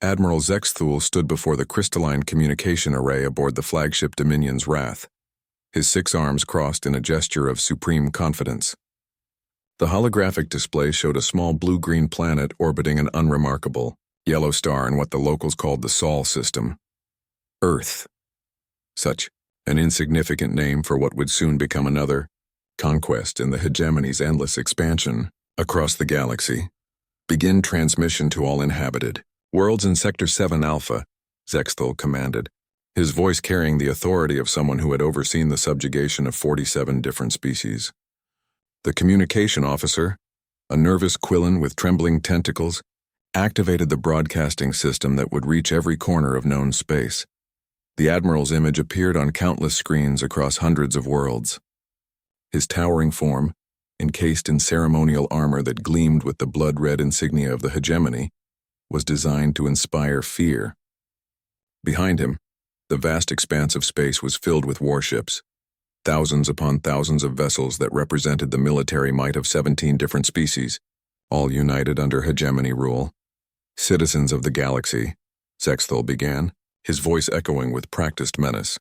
Admiral Zexthul stood before the crystalline communication array aboard the flagship Dominion's Wrath, his 6 arms crossed in a gesture of supreme confidence. The holographic display showed a small blue-green planet orbiting an unremarkable yellow star in what the locals called the Sol system. Earth. Such an insignificant name for what would soon become another conquest in the hegemony's endless expansion across the galaxy. Begin transmission to all inhabited worlds in Sector 7 Alpha, Zexthul commanded, his voice carrying the authority of someone who had overseen the subjugation of 47 different species. The communication officer, a nervous Quillen with trembling tentacles, activated the broadcasting system that would reach every corner of known space. The Admiral's image appeared on countless screens across hundreds of worlds. His towering form, encased in ceremonial armor that gleamed with the blood-red insignia of the hegemony, was designed to inspire fear. Behind him, the vast expanse of space was filled with warships, thousands upon thousands of vessels that represented the military might of 17 different species, all united under hegemony rule. Citizens of the galaxy, Zexthul began, his voice echoing with practiced menace.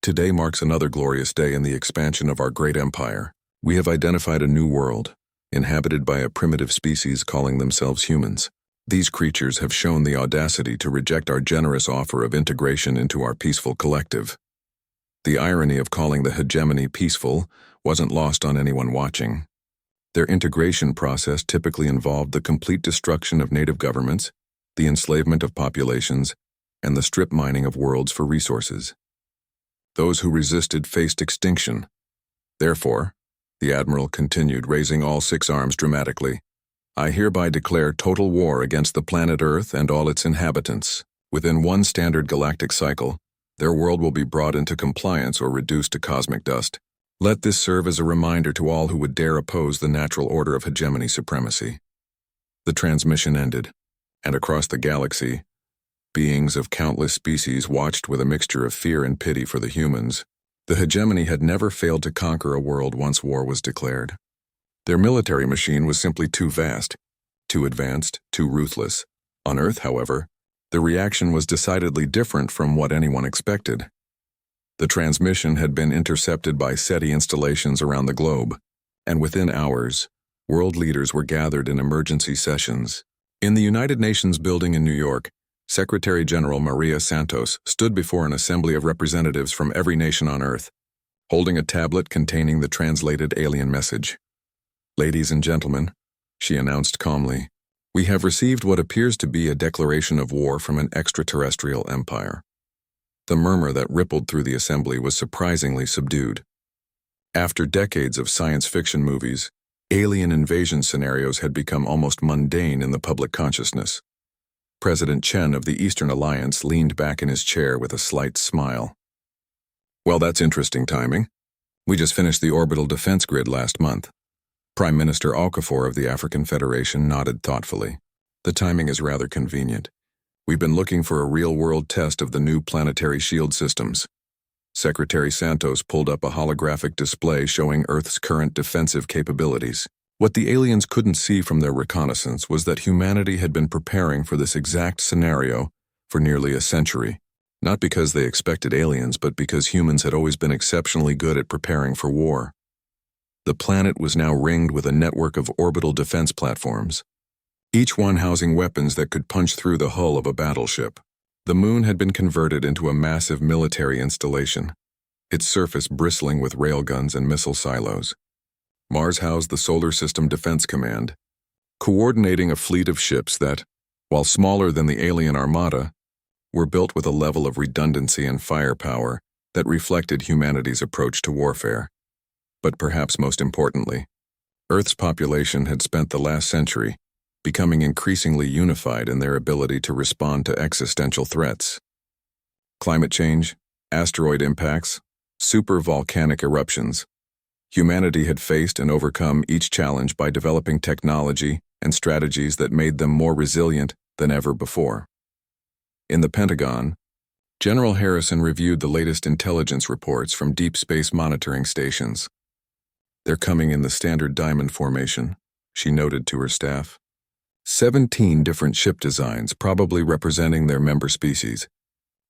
Today marks another glorious day in the expansion of our great empire. We have identified a new world, inhabited by a primitive species calling themselves humans. These creatures have shown the audacity to reject our generous offer of integration into our peaceful collective. The irony of calling the hegemony peaceful wasn't lost on anyone watching. Their integration process typically involved the complete destruction of native governments, the enslavement of populations, and the strip mining of worlds for resources. Those who resisted faced extinction. Therefore, the Admiral continued, raising all 6 arms dramatically, I hereby declare total war against the planet Earth and all its inhabitants. Within one standard galactic cycle, their world will be brought into compliance or reduced to cosmic dust. Let this serve as a reminder to all who would dare oppose the natural order of hegemony supremacy. The transmission ended, and across the galaxy, beings of countless species watched with a mixture of fear and pity for the humans. The hegemony had never failed to conquer a world once war was declared. Their military machine was simply too vast, too advanced, too ruthless. On Earth, however, the reaction was decidedly different from what anyone expected. The transmission had been intercepted by SETI installations around the globe, and within hours, world leaders were gathered in emergency sessions. In the United Nations building in New York, Secretary General Maria Santos stood before an assembly of representatives from every nation on Earth, holding a tablet containing the translated alien message. Ladies and gentlemen, she announced calmly, we have received what appears to be a declaration of war from an extraterrestrial empire. The murmur that rippled through the assembly was surprisingly subdued. After decades of science fiction movies, alien invasion scenarios had become almost mundane in the public consciousness. President Chen of the Eastern Alliance leaned back in his chair with a slight smile. Well, that's interesting timing. We just finished the orbital defense grid last month. Prime Minister Okafor of the African Federation nodded thoughtfully. The timing is rather convenient. We've been looking for a real-world test of the new planetary shield systems. Secretary Santos pulled up a holographic display showing Earth's current defensive capabilities. What the aliens couldn't see from their reconnaissance was that humanity had been preparing for this exact scenario for nearly a century. Not because they expected aliens, but because humans had always been exceptionally good at preparing for war. The planet was now ringed with a network of orbital defense platforms, each one housing weapons that could punch through the hull of a battleship. The moon had been converted into a massive military installation, its surface bristling with railguns and missile silos. Mars housed the Solar System Defense Command, coordinating a fleet of ships that, while smaller than the alien armada, were built with a level of redundancy and firepower that reflected humanity's approach to warfare. But perhaps most importantly, Earth's population had spent the last century becoming increasingly unified in their ability to respond to existential threats. Climate change, asteroid impacts, supervolcanic eruptions. Humanity had faced and overcome each challenge by developing technology and strategies that made them more resilient than ever before. In the Pentagon, General Harrison reviewed the latest intelligence reports from deep space monitoring stations. They're coming in the standard diamond formation, she noted to her staff. 17 different ship designs, probably representing their member species.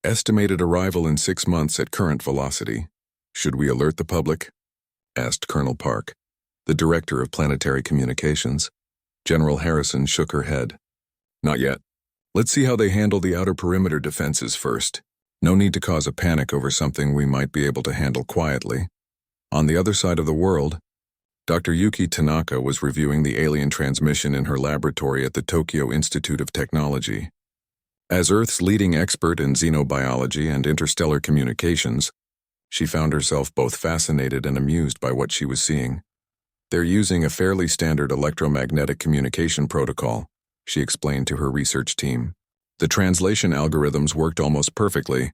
Estimated arrival in 6 months at current velocity. Should we alert the public? Asked Colonel Park, the director of planetary communications. General Harrison shook her head. Not yet. Let's see how they handle the outer perimeter defenses first. No need to cause a panic over something we might be able to handle quietly. On the other side of the world, Dr. Yuki Tanaka was reviewing the alien transmission in her laboratory at the Tokyo Institute of Technology. As Earth's leading expert in xenobiology and interstellar communications, she found herself both fascinated and amused by what she was seeing. They're using a fairly standard electromagnetic communication protocol, she explained to her research team. The translation algorithms worked almost perfectly,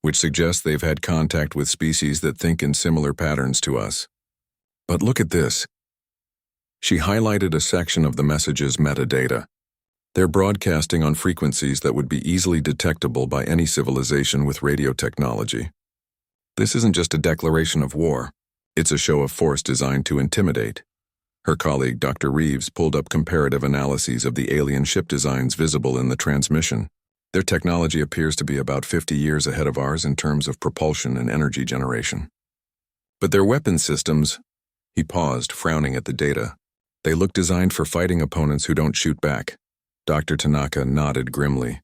which suggests they've had contact with species that think in similar patterns to us. But look at this. She highlighted a section of the message's metadata. They're broadcasting on frequencies that would be easily detectable by any civilization with radio technology. This isn't just a declaration of war. It's a show of force designed to intimidate. Her colleague, Dr. Reeves, pulled up comparative analyses of the alien ship designs visible in the transmission. Their technology appears to be about 50 years ahead of ours in terms of propulsion and energy generation. But their weapon systems... He paused, frowning at the data. They look designed for fighting opponents who don't shoot back. Dr. Tanaka nodded grimly.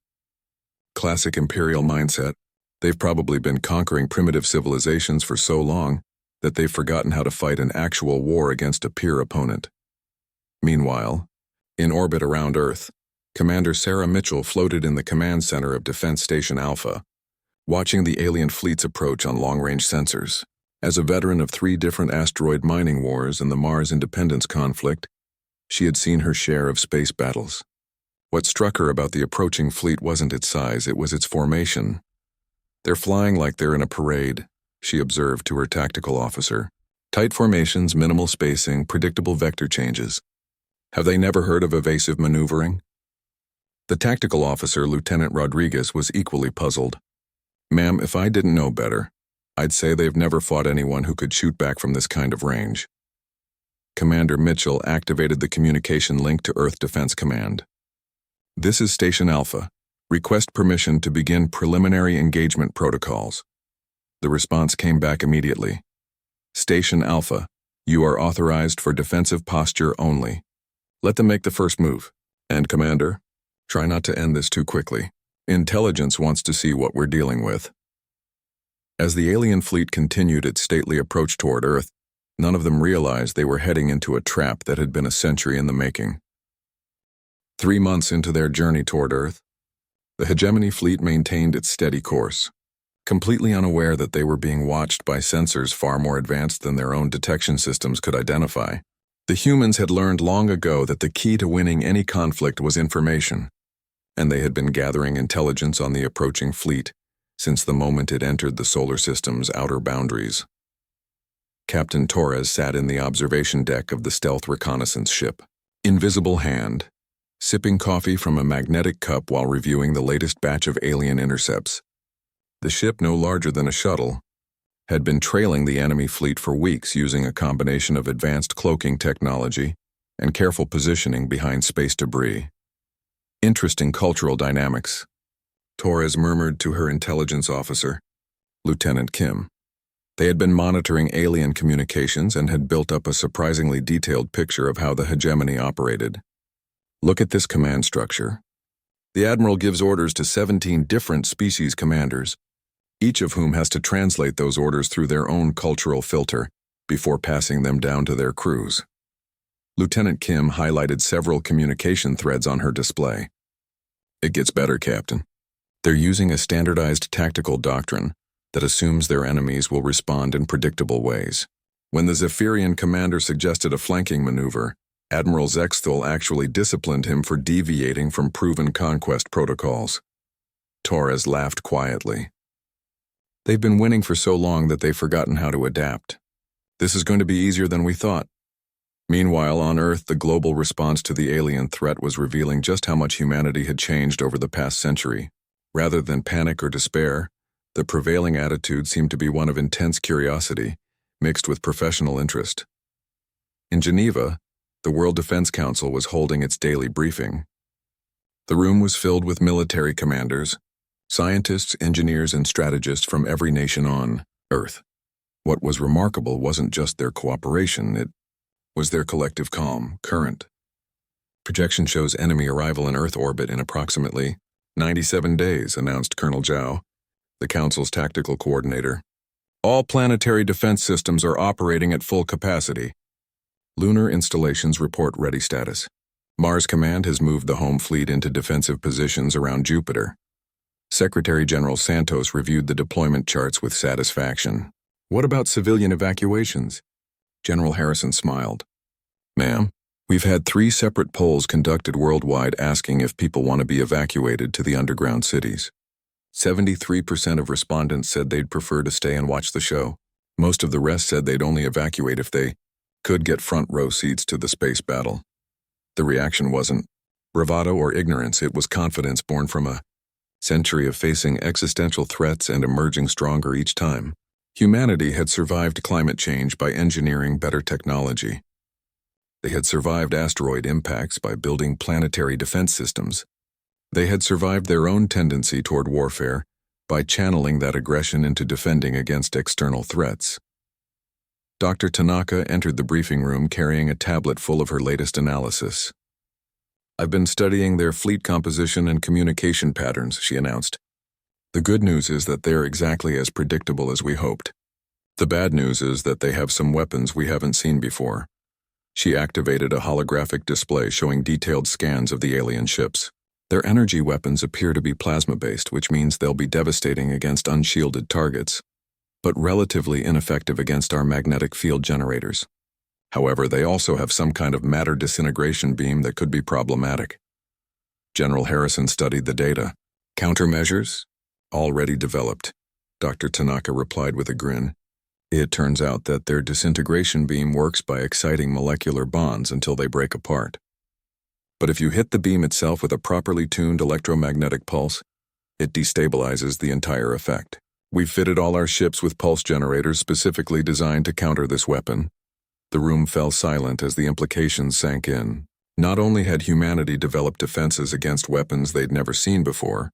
Classic imperial mindset. They've probably been conquering primitive civilizations for so long that they've forgotten how to fight an actual war against a peer opponent. Meanwhile, in orbit around Earth, Commander Sarah Mitchell floated in the command center of Defense Station Alpha, watching the alien fleets approach on long-range sensors. As a veteran of 3 different asteroid mining wars and the Mars independence conflict, she had seen her share of space battles. What struck her about the approaching fleet wasn't its size, it was its formation. They're flying like they're in a parade, she observed to her tactical officer. Tight formations, minimal spacing, predictable vector changes. Have they never heard of evasive maneuvering? The tactical officer, Lieutenant Rodriguez, was equally puzzled. Ma'am, if I didn't know better, I'd say they've never fought anyone who could shoot back from this kind of range. Commander Mitchell activated the communication link to Earth Defense Command. This is Station Alpha. Request permission to begin preliminary engagement protocols. The response came back immediately. Station Alpha, you are authorized for defensive posture only. Let them make the first move. And Commander, try not to end this too quickly. Intelligence wants to see what we're dealing with. As the alien fleet continued its stately approach toward Earth, none of them realized they were heading into a trap that had been a century in the making. 3 months into their journey toward Earth, the hegemony fleet maintained its steady course, completely unaware that they were being watched by sensors far more advanced than their own detection systems could identify. The humans had learned long ago that the key to winning any conflict was information, and they had been gathering intelligence on the approaching fleet since the moment it entered the solar system's outer boundaries. Captain Torres sat in the observation deck of the stealth reconnaissance ship, invisible hand, sipping coffee from a magnetic cup while reviewing the latest batch of alien intercepts. The ship, no larger than a shuttle, had been trailing the enemy fleet for weeks using a combination of advanced cloaking technology and careful positioning behind space debris. Interesting cultural dynamics, Torres murmured to her intelligence officer, Lieutenant Kim. They had been monitoring alien communications and had built up a surprisingly detailed picture of how the hegemony operated. Look at this command structure. The Admiral gives orders to 17 different species commanders, each of whom has to translate those orders through their own cultural filter before passing them down to their crews. Lieutenant Kim highlighted several communication threads on her display. It gets better, Captain. They're using a standardized tactical doctrine that assumes their enemies will respond in predictable ways. When the Zephyrian commander suggested a flanking maneuver, Admiral Zexthal actually disciplined him for deviating from proven conquest protocols. Torres laughed quietly. They've been winning for so long that they've forgotten how to adapt. This is going to be easier than we thought. Meanwhile, on Earth, the global response to the alien threat was revealing just how much humanity had changed over the past century. Rather than panic or despair, the prevailing attitude seemed to be one of intense curiosity, mixed with professional interest. In Geneva, the World Defense Council was holding its daily briefing, The room was filled with military commanders, scientists, engineers, and strategists from every nation on Earth. What was remarkable wasn't just their cooperation, it was their collective calm, current. Projection shows enemy arrival in Earth orbit in approximately 97 days, announced Colonel Zhao, the Council's tactical coordinator. All planetary defense systems are operating at full capacity. Lunar installations report ready status. Mars Command has moved the home fleet into defensive positions around Jupiter. Secretary General Santos reviewed the deployment charts with satisfaction. What about civilian evacuations? General Harrison smiled. Ma'am, we've had 3 separate polls conducted worldwide asking if people want to be evacuated to the underground cities. 73% of respondents said they'd prefer to stay and watch the show. Most of the rest said they'd only evacuate if they could get front row seats to the space battle. The reaction wasn't bravado or ignorance, it was confidence born from a century of facing existential threats and emerging stronger each time. Humanity had survived climate change by engineering better technology. They had survived asteroid impacts by building planetary defense systems. They had survived their own tendency toward warfare by channeling that aggression into defending against external threats. Dr. Tanaka entered the briefing room carrying a tablet full of her latest analysis. I've been studying their fleet composition and communication patterns, she announced. The good news is that they're exactly as predictable as we hoped. The bad news is that they have some weapons we haven't seen before. She activated a holographic display showing detailed scans of the alien ships. Their energy weapons appear to be plasma-based, which means they'll be devastating against unshielded targets, but relatively ineffective against our magnetic field generators. However, they also have some kind of matter disintegration beam that could be problematic. General Harrison studied the data. Countermeasures? Already developed, Dr. Tanaka replied with a grin. It turns out that their disintegration beam works by exciting molecular bonds until they break apart. But if you hit the beam itself with a properly tuned electromagnetic pulse, it destabilizes the entire effect. We've fitted all our ships with pulse generators specifically designed to counter this weapon. The room fell silent as the implications sank in. Not only had humanity developed defenses against weapons they'd never seen before,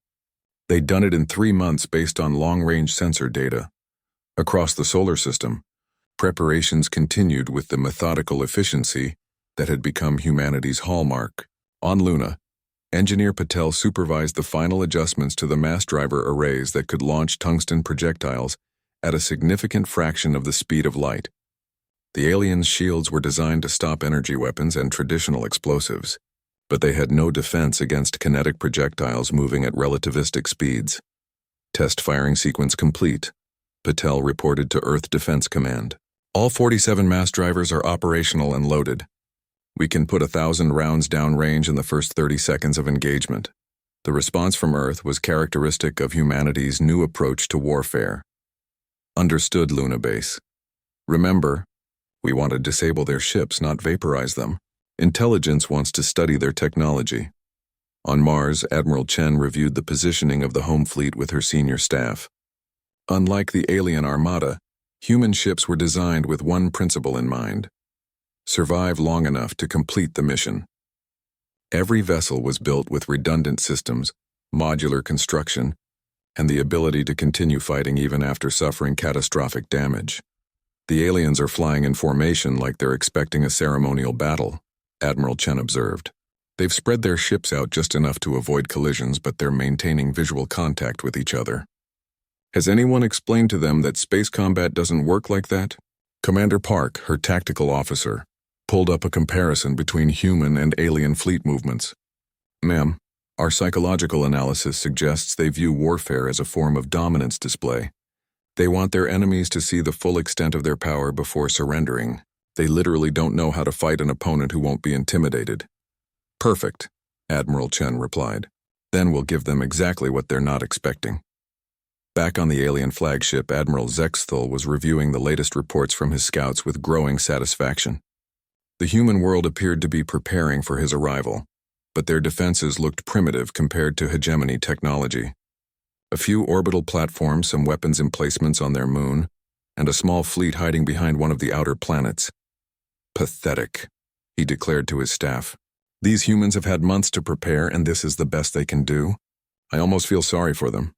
they'd done it in 3 months based on long-range sensor data. Across the solar system, preparations continued with the methodical efficiency that had become humanity's hallmark. On Luna, Engineer Patel supervised the final adjustments to the mass driver arrays that could launch tungsten projectiles at a significant fraction of the speed of light. The aliens' shields were designed to stop energy weapons and traditional explosives, but they had no defense against kinetic projectiles moving at relativistic speeds. Test firing sequence complete, Patel reported to Earth Defense Command. All 47 mass drivers are operational and loaded. We can put 1,000 rounds downrange in the first 30 seconds of engagement. The response from Earth was characteristic of humanity's new approach to warfare. Understood, Luna Base. Remember, we want to disable their ships, not vaporize them. Intelligence wants to study their technology. On Mars, Admiral Chen reviewed the positioning of the home fleet with her senior staff. Unlike the alien armada, human ships were designed with one principle in mind: survive long enough to complete the mission. Every vessel was built with redundant systems, modular construction, and the ability to continue fighting even after suffering catastrophic damage. The aliens are flying in formation like they're expecting a ceremonial battle, Admiral Chen observed. They've spread their ships out just enough to avoid collisions, but they're maintaining visual contact with each other. Has anyone explained to them that space combat doesn't work like that? Commander Park, her tactical officer, pulled up a comparison between human and alien fleet movements. Ma'am, our psychological analysis suggests they view warfare as a form of dominance display. They want their enemies to see the full extent of their power before surrendering. They literally don't know how to fight an opponent who won't be intimidated. Perfect, Admiral Chen replied. Then we'll give them exactly what they're not expecting. Back on the alien flagship, Admiral Zexthal was reviewing the latest reports from his scouts with growing satisfaction. The human world appeared to be preparing for his arrival, but their defenses looked primitive compared to hegemony technology. A few orbital platforms, some weapons emplacements on their moon, and a small fleet hiding behind one of the outer planets. Pathetic, he declared to his staff. These humans have had months to prepare, and this is the best they can do. I almost feel sorry for them.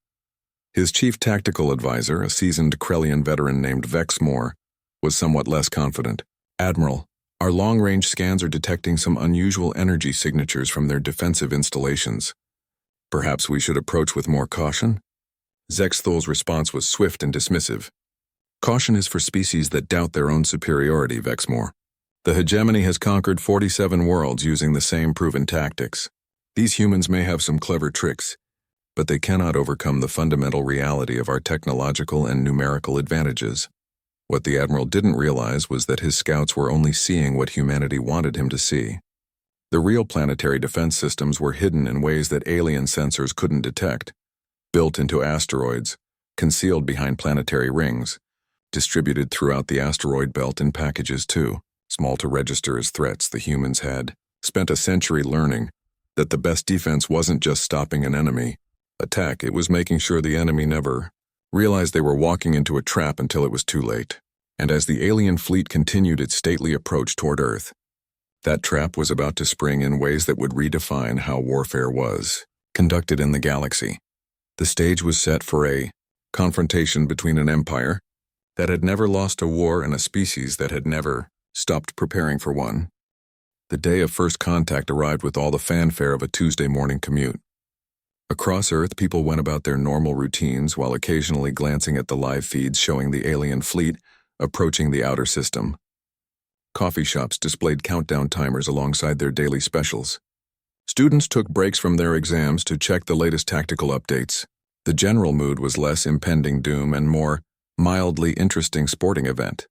His chief tactical advisor, a seasoned Krellian veteran named Vexmore, was somewhat less confident. Admiral, our long-range scans are detecting some unusual energy signatures from their defensive installations. Perhaps we should approach with more caution? Zexthol's response was swift and dismissive. Caution is for species that doubt their own superiority, Vexmore. The hegemony has conquered 47 worlds using the same proven tactics. These humans may have some clever tricks, but they cannot overcome the fundamental reality of our technological and numerical advantages. What the Admiral didn't realize was that his scouts were only seeing what humanity wanted him to see. The real planetary defense systems were hidden in ways that alien sensors couldn't detect, built into asteroids, concealed behind planetary rings, distributed throughout the asteroid belt in packages too, small to register as threats. The humans had spent a century learning that the best defense wasn't just stopping an enemy attack, it was making sure the enemy never realized they were walking into a trap until it was too late. And as the alien fleet continued its stately approach toward Earth, that trap was about to spring in ways that would redefine how warfare was conducted in the galaxy. The stage was set for a confrontation between an empire that had never lost a war and a species that had never stopped preparing for one. The day of first contact arrived with all the fanfare of a Tuesday morning commute. Across Earth, people went about their normal routines while occasionally glancing at the live feeds showing the alien fleet approaching the outer system. Coffee shops displayed countdown timers alongside their daily specials. Students took breaks from their exams to check the latest tactical updates. The general mood was less impending doom and more mildly interesting sporting event.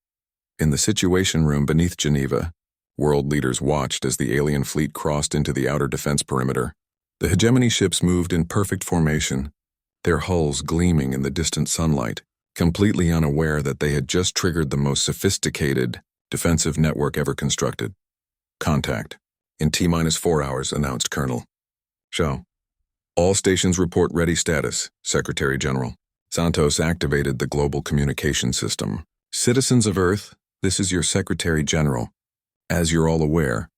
In the Situation Room beneath Geneva, world leaders watched as the alien fleet crossed into the outer defense perimeter. The hegemony ships moved in perfect formation, their hulls gleaming in the distant sunlight, completely unaware that they had just triggered the most sophisticated defensive network ever constructed. Contact. In T-4 hours, announced Colonel Shaw. All stations report ready status, Secretary General. Santos activated the global communication system. Citizens of Earth, this is your Secretary General. As you're all aware,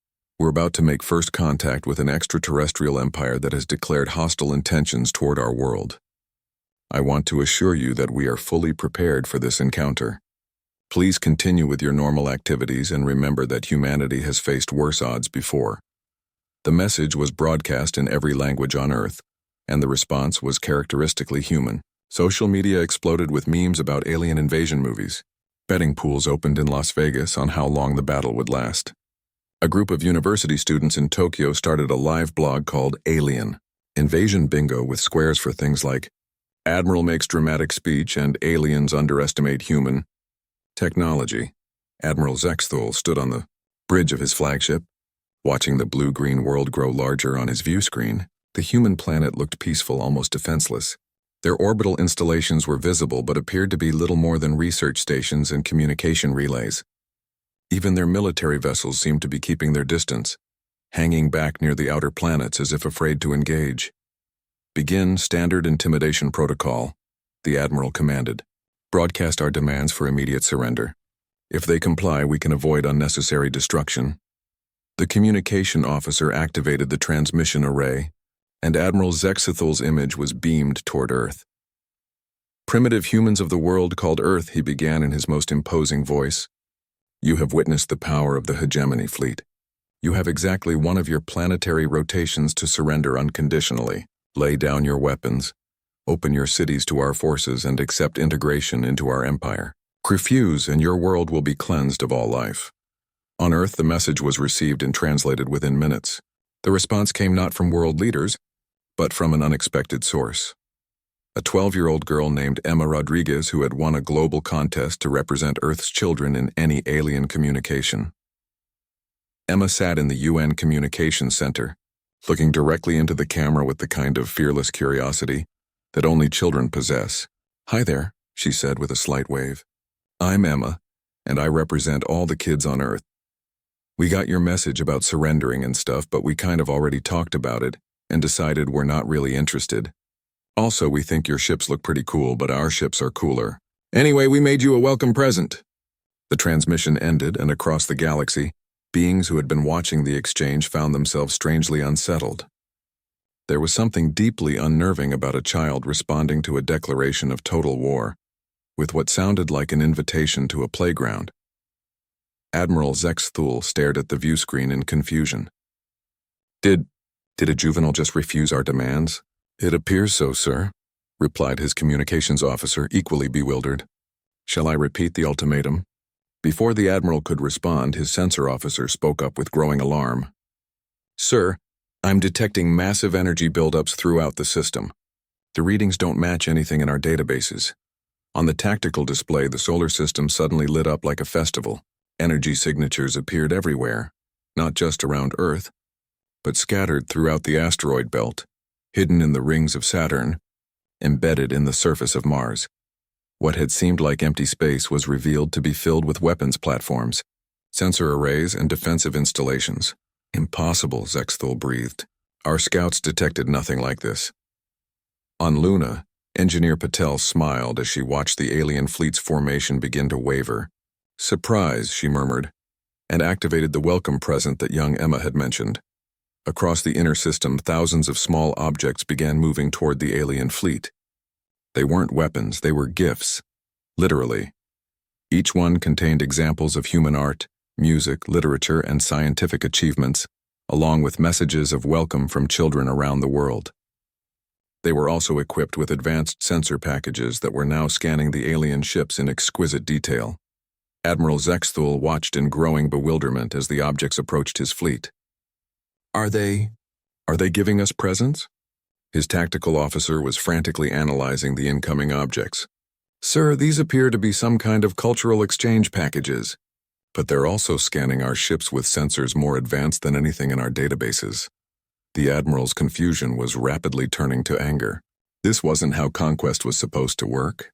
we're about to make first contact with an extraterrestrial empire that has declared hostile intentions toward our world. I want to assure you that we are fully prepared for this encounter. Please continue with your normal activities and remember that humanity has faced worse odds before. The message was broadcast in every language on Earth, and the response was characteristically human. Social media exploded with memes about alien invasion movies. Betting pools opened in Las Vegas on how long the battle would last. A group of university students in Tokyo started a live blog called Alien Invasion Bingo with squares for things like Admiral makes dramatic speech and aliens underestimate human technology. Admiral Zexthol stood on the bridge of his flagship, watching the blue-green world grow larger on his view screen. The human planet looked peaceful, almost defenseless. Their orbital installations were visible but appeared to be little more than research stations and communication relays. Even their military vessels seemed to be keeping their distance, hanging back near the outer planets as if afraid to engage. Begin standard intimidation protocol, the Admiral commanded. Broadcast our demands for immediate surrender. If they comply, we can avoid unnecessary destruction. The communication officer activated the transmission array, and Admiral Zexithal's image was beamed toward Earth. Primitive humans of the world called Earth, he began in his most imposing voice. You have witnessed the power of the hegemony fleet. You have exactly one of your planetary rotations to surrender unconditionally. Lay down your weapons, open your cities to our forces, and accept integration into our empire. Refuse, and your world will be cleansed of all life. On Earth, the message was received and translated within minutes. The response came not from world leaders, but from an unexpected source. A 12-year-old girl named Emma Rodriguez who had won a global contest to represent Earth's children in any alien communication. Emma sat in the UN Communications Center, looking directly into the camera with the kind of fearless curiosity that only children possess. Hi there, she said with a slight wave. I'm Emma, and I represent all the kids on Earth. We got your message about surrendering and stuff, but we kind of already talked about it and decided we're not really interested. Also, we think your ships look pretty cool, but our ships are cooler. Anyway, we made you a welcome present. The transmission ended, and across the galaxy, Beings who had been watching the exchange found themselves strangely unsettled. There was something deeply unnerving about a child responding to a declaration of total war, with what sounded like an invitation to a playground. Admiral Zexthul stared at the viewscreen in confusion. Did a juvenile just refuse our demands? It appears so, sir, replied his communications officer, equally bewildered. Shall I repeat the ultimatum? Before the admiral could respond, his sensor officer spoke up with growing alarm. Sir, I'm detecting massive energy buildups throughout the system. The readings don't match anything in our databases. On the tactical display, the solar system suddenly lit up like a festival. Energy signatures appeared everywhere, not just around Earth, but scattered throughout the asteroid belt, hidden in the rings of Saturn, embedded in the surface of Mars. What had seemed like empty space was revealed to be filled with weapons platforms, sensor arrays, and defensive installations. Impossible, Zexthul breathed. Our scouts detected nothing like this. On Luna, Engineer Patel smiled as she watched the alien fleet's formation begin to waver. Surprise, she murmured, and activated the welcome present that young Emma had mentioned. Across the inner system, thousands of small objects began moving toward the alien fleet. They weren't weapons, they were gifts. Literally. Each one contained examples of human art, music, literature, and scientific achievements, along with messages of welcome from children around the world. They were also equipped with advanced sensor packages that were now scanning the alien ships in exquisite detail. Admiral Zexthul watched in growing bewilderment as the objects approached his fleet. Are they giving us presents? His tactical officer was frantically analyzing the incoming objects. Sir, these appear to be some kind of cultural exchange packages, but they're also scanning our ships with sensors more advanced than anything in our databases. The Admiral's confusion was rapidly turning to anger. This wasn't how conquest was supposed to work.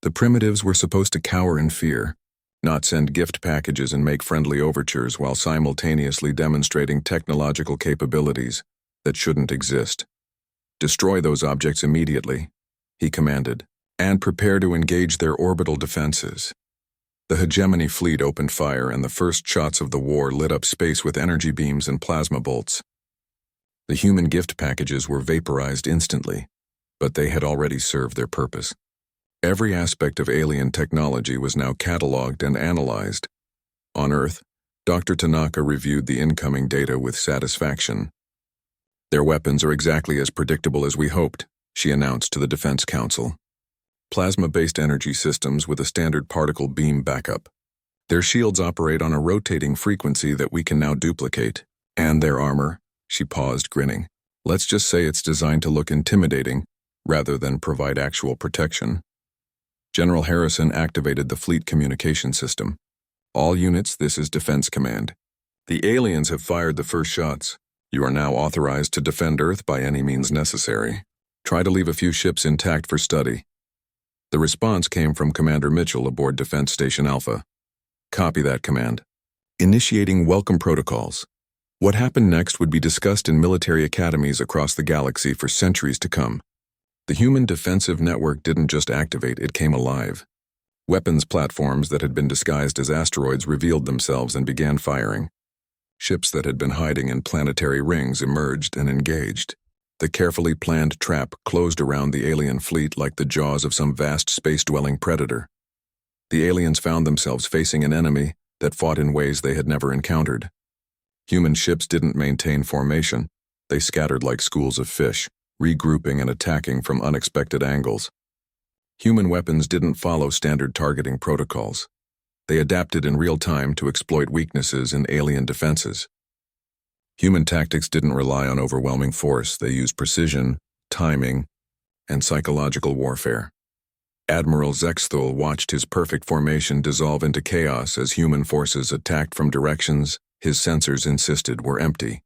The primitives were supposed to cower in fear, not send gift packages and make friendly overtures while simultaneously demonstrating technological capabilities that shouldn't exist. Destroy those objects immediately, he commanded, and prepare to engage their orbital defenses. The hegemony fleet opened fire, and the first shots of the war lit up space with energy beams and plasma bolts. The human gift packages were vaporized instantly, but they had already served their purpose. Every aspect of alien technology was now cataloged and analyzed. On Earth, Dr. Tanaka reviewed the incoming data with satisfaction. Their weapons are exactly as predictable as we hoped, she announced to the Defense Council. Plasma-based energy systems with a standard particle beam backup. Their shields operate on a rotating frequency that we can now duplicate. And their armor, she paused, grinning. Let's just say it's designed to look intimidating, rather than provide actual protection. General Harrison activated the fleet communication system. All units, this is Defense Command. The aliens have fired the first shots. You are now authorized to defend Earth by any means necessary. Try to leave a few ships intact for study. The response came from Commander Mitchell aboard Defense Station Alpha. Copy that, command. Initiating welcome protocols. What happened next would be discussed in military academies across the galaxy for centuries to come. The human defensive network didn't just activate, it came alive. Weapons platforms that had been disguised as asteroids revealed themselves and began firing. Ships that had been hiding in planetary rings emerged and engaged. The carefully planned trap closed around the alien fleet like the jaws of some vast space-dwelling predator. The aliens found themselves facing an enemy that fought in ways they had never encountered. Human ships didn't maintain formation. They scattered like schools of fish, regrouping and attacking from unexpected angles. Human weapons didn't follow standard targeting protocols. They adapted in real time to exploit weaknesses in alien defenses. Human tactics didn't rely on overwhelming force. They used precision, timing, and psychological warfare. Admiral Zexthul watched his perfect formation dissolve into chaos as human forces attacked from directions his sensors insisted were empty.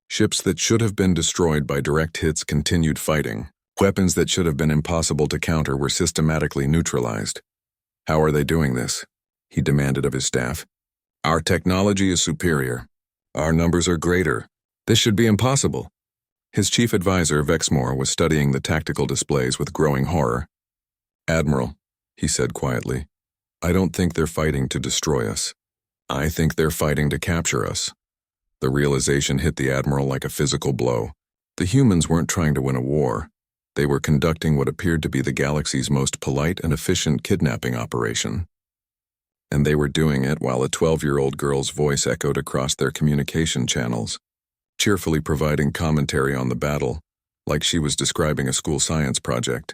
Ships that should have been destroyed by direct hits continued fighting. Weapons that should have been impossible to counter were systematically neutralized. How are they doing this? He demanded of his staff. Our technology is superior. Our numbers are greater. This should be impossible. His chief advisor, Vexmore, was studying the tactical displays with growing horror. Admiral, he said quietly, I don't think they're fighting to destroy us. I think they're fighting to capture us. The realization hit the Admiral like a physical blow. The humans weren't trying to win a war. They were conducting what appeared to be the galaxy's most polite and efficient kidnapping operation. And they were doing it while a 12-year-old girl's voice echoed across their communication channels, cheerfully providing commentary on the battle, like she was describing a school science project.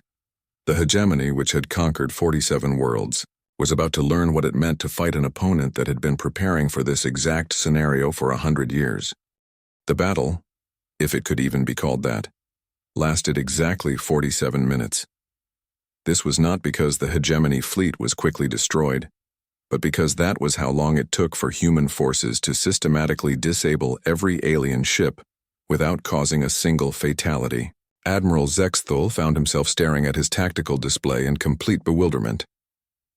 The hegemony, which had conquered 47 worlds, was about to learn what it meant to fight an opponent that had been preparing for this exact scenario for 100 years. The battle, if it could even be called that, lasted exactly 47 minutes. This was not because the hegemony fleet was quickly destroyed, but because that was how long it took for human forces to systematically disable every alien ship without causing a single fatality. Admiral Zexthul found himself staring at his tactical display in complete bewilderment.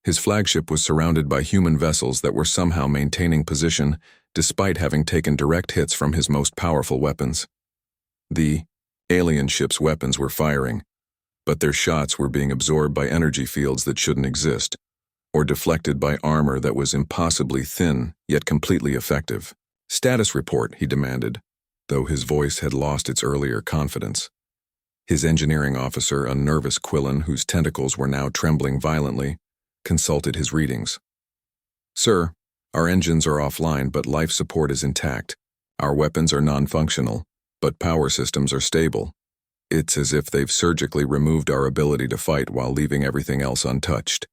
His flagship was surrounded by human vessels that were somehow maintaining position despite having taken direct hits from his most powerful weapons. The alien ship's weapons were firing, but their shots were being absorbed by energy fields that shouldn't exist, or deflected by armor that was impossibly thin, yet completely effective. "Status report," he demanded, though his voice had lost its earlier confidence. His engineering officer, a nervous Quillen whose tentacles were now trembling violently, consulted his readings. "Sir, our engines are offline, but life support is intact. Our weapons are non-functional, but power systems are stable. It's as if they've surgically removed our ability to fight while leaving everything else untouched."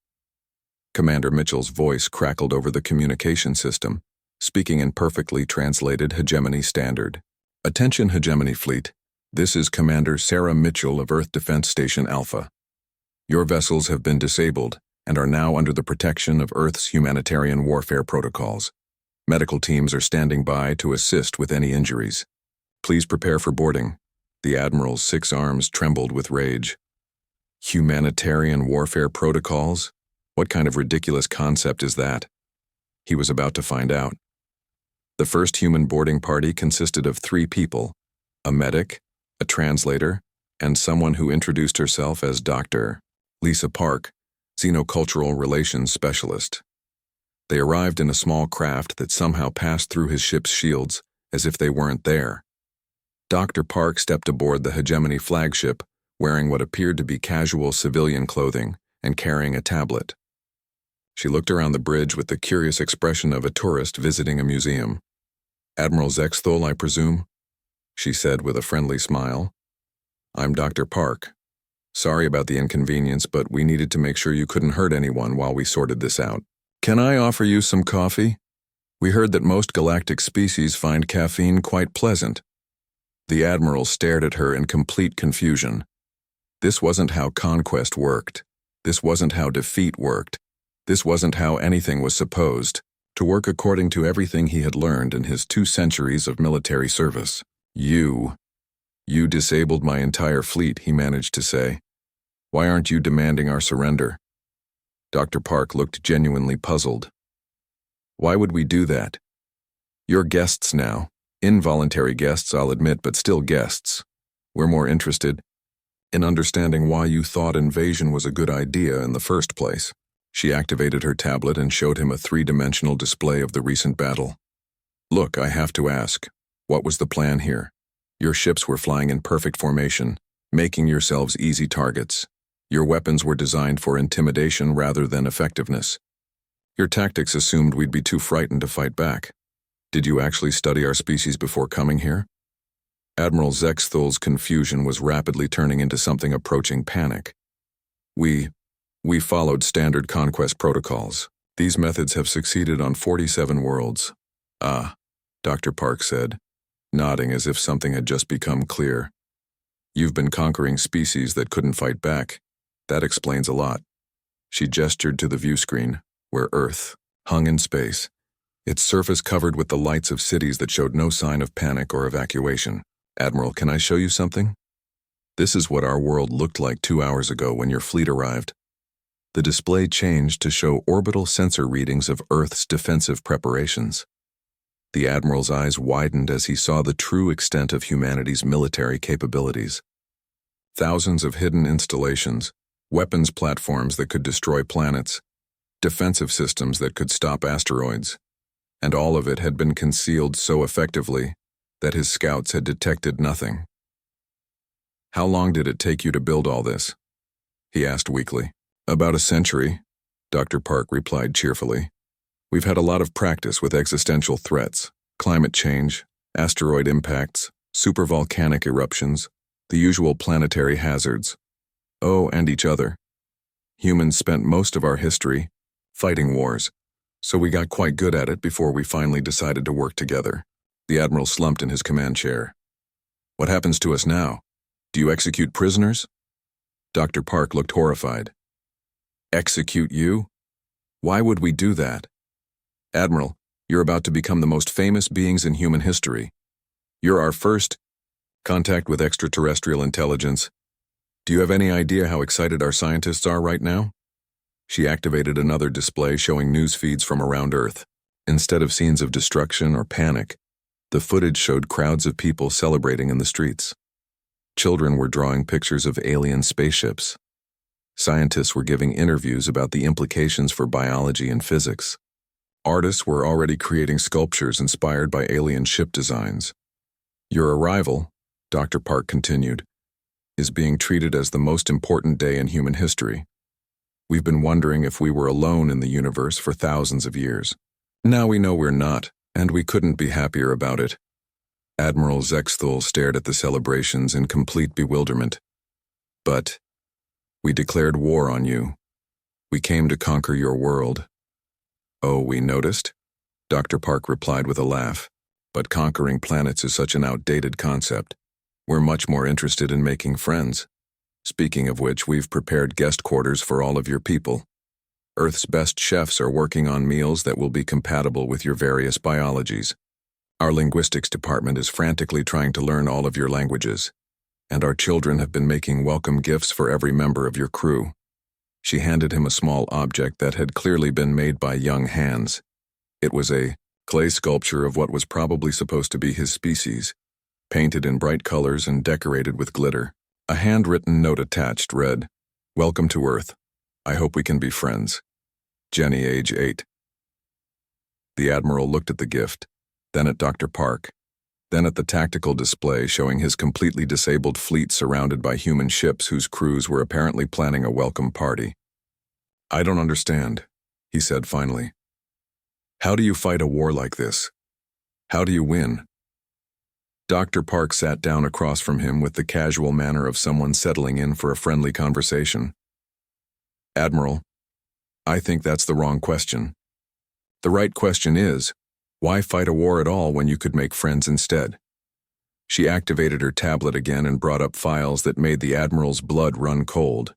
Commander Mitchell's voice crackled over the communication system, speaking in perfectly translated hegemony standard. "Attention, Hegemony Fleet. This is Commander Sarah Mitchell of Earth Defense Station Alpha. Your vessels have been disabled and are now under the protection of Earth's humanitarian warfare protocols. Medical teams are standing by to assist with any injuries. Please prepare for boarding." The Admiral's 6 arms trembled with rage. Humanitarian warfare protocols? What kind of ridiculous concept is that? He was about to find out. The first human boarding party consisted of 3 people, a medic, a translator, and someone who introduced herself as Dr. Lisa Park, Xenocultural Relations Specialist. They arrived in a small craft that somehow passed through his ship's shields as if they weren't there. Dr. Park stepped aboard the Hegemony flagship, wearing what appeared to be casual civilian clothing and carrying a tablet. She looked around the bridge with the curious expression of a tourist visiting a museum. "Admiral Zexthul, I presume?" she said with a friendly smile. "I'm Dr. Park. Sorry about the inconvenience, but we needed to make sure you couldn't hurt anyone while we sorted this out. Can I offer you some coffee? We heard that most galactic species find caffeine quite pleasant." The Admiral stared at her in complete confusion. This wasn't how conquest worked. This wasn't how defeat worked. This wasn't how anything was supposed to work according to everything he had learned in his 2 centuries of military service. You disabled my entire fleet," he managed to say. "Why aren't you demanding our surrender?" Dr. Park looked genuinely puzzled. "Why would we do that? You're guests now. Involuntary guests, I'll admit, but still guests. We're more interested in understanding why you thought invasion was a good idea in the first place." She activated her tablet and showed him a 3-dimensional display of the recent battle. "Look, I have to ask, what was the plan here? Your ships were flying in perfect formation, making yourselves easy targets. Your weapons were designed for intimidation rather than effectiveness. Your tactics assumed we'd be too frightened to fight back. Did you actually study our species before coming here?" Admiral Zexthul's confusion was rapidly turning into something approaching panic. We followed standard conquest protocols. These methods have succeeded on 47 worlds." "Ah," Dr. Park said, nodding as if something had just become clear. "You've been conquering species that couldn't fight back. That explains a lot." She gestured to the view screen, where Earth hung in space, its surface covered with the lights of cities that showed no sign of panic or evacuation. "Admiral, can I show you something? This is what our world looked like 2 hours ago when your fleet arrived." The display changed to show orbital sensor readings of Earth's defensive preparations. The Admiral's eyes widened as he saw the true extent of humanity's military capabilities. Thousands of hidden installations, weapons platforms that could destroy planets, defensive systems that could stop asteroids. and all of it had been concealed so effectively that his scouts had detected nothing. "How long did it take you to build all this?" he asked weakly. "About a century," Dr. Park replied cheerfully. "We've had a lot of practice with existential threats, climate change, asteroid impacts, supervolcanic eruptions, the usual planetary hazards. Oh, and each other. Humans spent most of our history fighting wars, so we got quite good at it before we finally decided to work together." The Admiral slumped in his command chair. "What happens to us now? Do you execute prisoners?" Dr. Park looked horrified. "Execute you? Why would we do that? Admiral, you're about to become the most famous beings in human history. You're our first contact with extraterrestrial intelligence. Do you have any idea how excited our scientists are right now?" She activated another display showing news feeds from around Earth. Instead of scenes of destruction or panic, the footage showed crowds of people celebrating in the streets. Children were drawing pictures of alien spaceships. Scientists were giving interviews about the implications for biology and physics. Artists were already creating sculptures inspired by alien ship designs. "Your arrival," Dr. Park continued, "is being treated as the most important day in human history. We've been wondering if we were alone in the universe for thousands of years. Now we know we're not, and we couldn't be happier about it." Admiral Zexthul stared at the celebrations in complete bewilderment. "But we declared war on you. We came to conquer your world." "Oh, we noticed?" Dr. Park replied with a laugh. "But conquering planets is such an outdated concept. We're much more interested in making friends. Speaking of which, we've prepared guest quarters for all of your people. Earth's best chefs are working on meals that will be compatible with your various biologies. Our linguistics department is frantically trying to learn all of your languages, and our children have been making welcome gifts for every member of your crew." She handed him a small object that had clearly been made by young hands. It was a clay sculpture of what was probably supposed to be his species, painted in bright colors and decorated with glitter. A handwritten note attached read, "Welcome to Earth. I hope we can be friends. Jenny, age 8. The Admiral looked at the gift, then at Dr. Park, then at the tactical display showing his completely disabled fleet surrounded by human ships whose crews were apparently planning a welcome party. "I don't understand," he said finally. "How do you fight a war like this? How do you win?" Dr. Park sat down across from him with the casual manner of someone settling in for a friendly conversation. "Admiral, I think that's the wrong question. The right question is, why fight a war at all when you could make friends instead?" She activated her tablet again and brought up files that made the Admiral's blood run cold.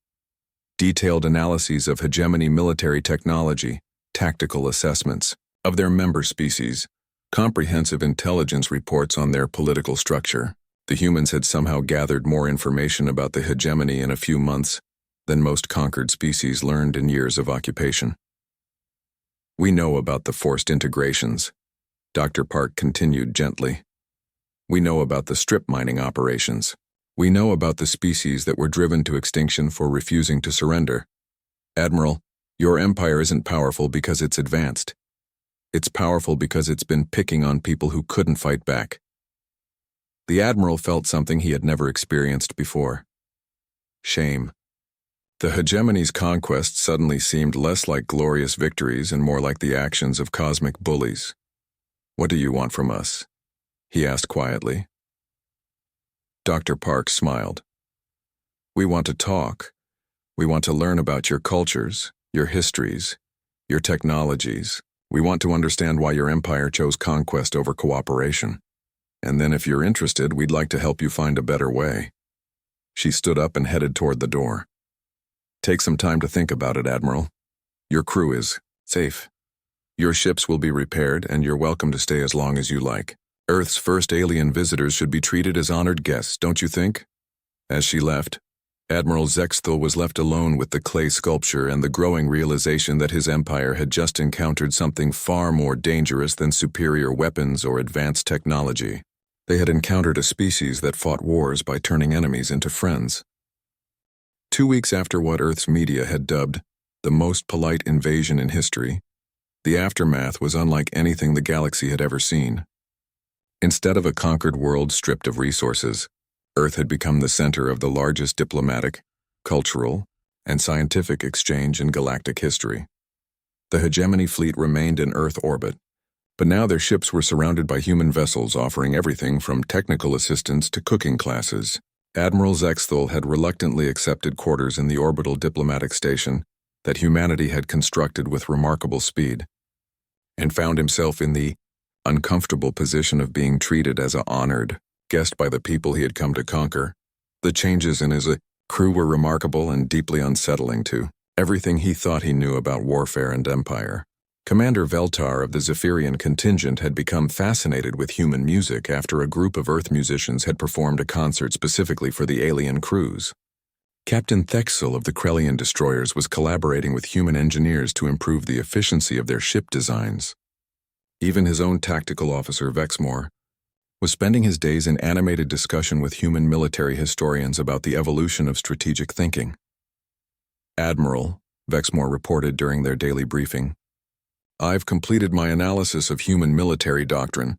Detailed analyses of hegemony military technology, tactical assessments of their member species, comprehensive intelligence reports on their political structure. The humans had somehow gathered more information about the hegemony in a few months than most conquered species learned in years of occupation. "We know about the forced integrations," Dr. Park continued gently. "We know about the strip mining operations. We know about the species that were driven to extinction for refusing to surrender. Admiral, your empire isn't powerful because it's advanced. It's powerful because it's been picking on people who couldn't fight back." The Admiral felt something he had never experienced before. Shame. The hegemony's conquests suddenly seemed less like glorious victories and more like the actions of cosmic bullies. "What do you want from us?" he asked quietly. Dr. Park smiled. "We want to talk. We want to learn about your cultures, your histories, your technologies. We want to understand why your empire chose conquest over cooperation. And then if you're interested, we'd like to help you find a better way." She stood up and headed toward the door. "Take some time to think about it, Admiral. Your crew is safe. Your ships will be repaired, and you're welcome to stay as long as you like. Earth's first alien visitors should be treated as honored guests, don't you think?" As she left, Admiral Zexthul was left alone with the clay sculpture and the growing realization that his empire had just encountered something far more dangerous than superior weapons or advanced technology. They had encountered a species that fought wars by turning enemies into friends. 2 weeks after what Earth's media had dubbed the most polite invasion in history, The aftermath was unlike anything the galaxy had ever seen. Instead of a conquered world stripped of resources, Earth had become the center of the largest diplomatic, cultural, and scientific exchange in galactic history. The hegemony fleet remained in Earth orbit, but now their ships were surrounded by human vessels offering everything from technical assistance to cooking classes. Admiral Zexthul had reluctantly accepted quarters in the orbital diplomatic station that humanity had constructed with remarkable speed, and found himself in the uncomfortable position of being treated as an honored guest by the people he had come to conquer. The changes in his crew were remarkable and deeply unsettling too. Everything he thought he knew about warfare and empire. Commander Veltar of the Zephyrian contingent had become fascinated with human music after a group of Earth musicians had performed a concert specifically for the alien crews. Captain Thexel of the Krellian destroyers was collaborating with human engineers to improve the efficiency of their ship designs. Even his own tactical officer, Vexmore, was spending his days in animated discussion with human military historians about the evolution of strategic thinking. "Admiral," Vexmore reported during their daily briefing, "I've completed my analysis of human military doctrine.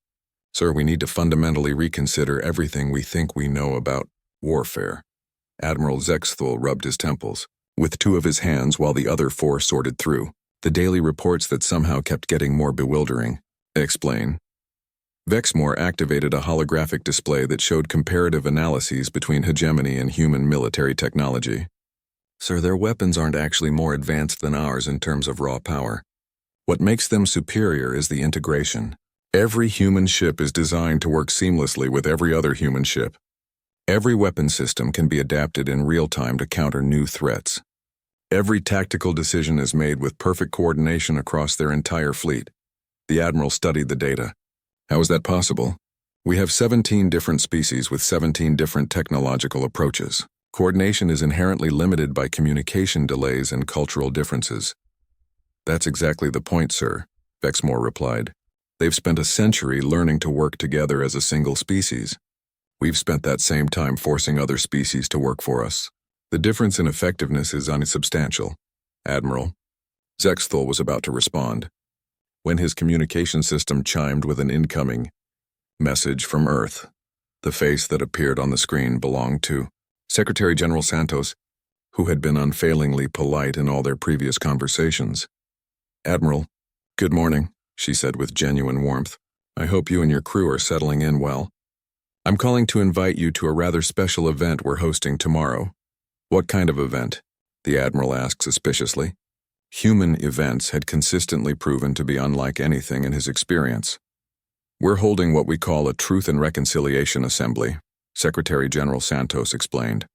Sir, we need to fundamentally reconsider everything we think we know about warfare." Admiral Zexthul rubbed his temples with two of his hands while the other four sorted through the daily reports that somehow kept getting more bewildering. "Explain." Vexmore activated a holographic display that showed comparative analyses between hegemony and human military technology. "Sir, their weapons aren't actually more advanced than ours in terms of raw power. What makes them superior is the integration. Every human ship is designed to work seamlessly with every other human ship. Every weapon system can be adapted in real time to counter new threats. Every tactical decision is made with perfect coordination across their entire fleet." The Admiral studied the data. "How is that possible?" "We have 17 different species with 17 different technological approaches. Coordination is inherently limited by communication delays and cultural differences." "That's exactly the point, sir," Vexmore replied. "They've spent a century learning to work together as a single species. We've spent that same time forcing other species to work for us. The difference in effectiveness is unsubstantial." "Admiral." Zexthul was about to respond when his communication system chimed with an incoming message from Earth. The face that appeared on the screen belonged to Secretary General Santos, who had been unfailingly polite in all their previous conversations. "Admiral, good morning," she said with genuine warmth. "I hope you and your crew are settling in well. I'm calling to invite you to a rather special event we're hosting tomorrow." "What kind of event?" the Admiral asked suspiciously. Human events had consistently proven to be unlike anything in his experience. "We're holding what we call a Truth and Reconciliation Assembly," Secretary General Santos explained.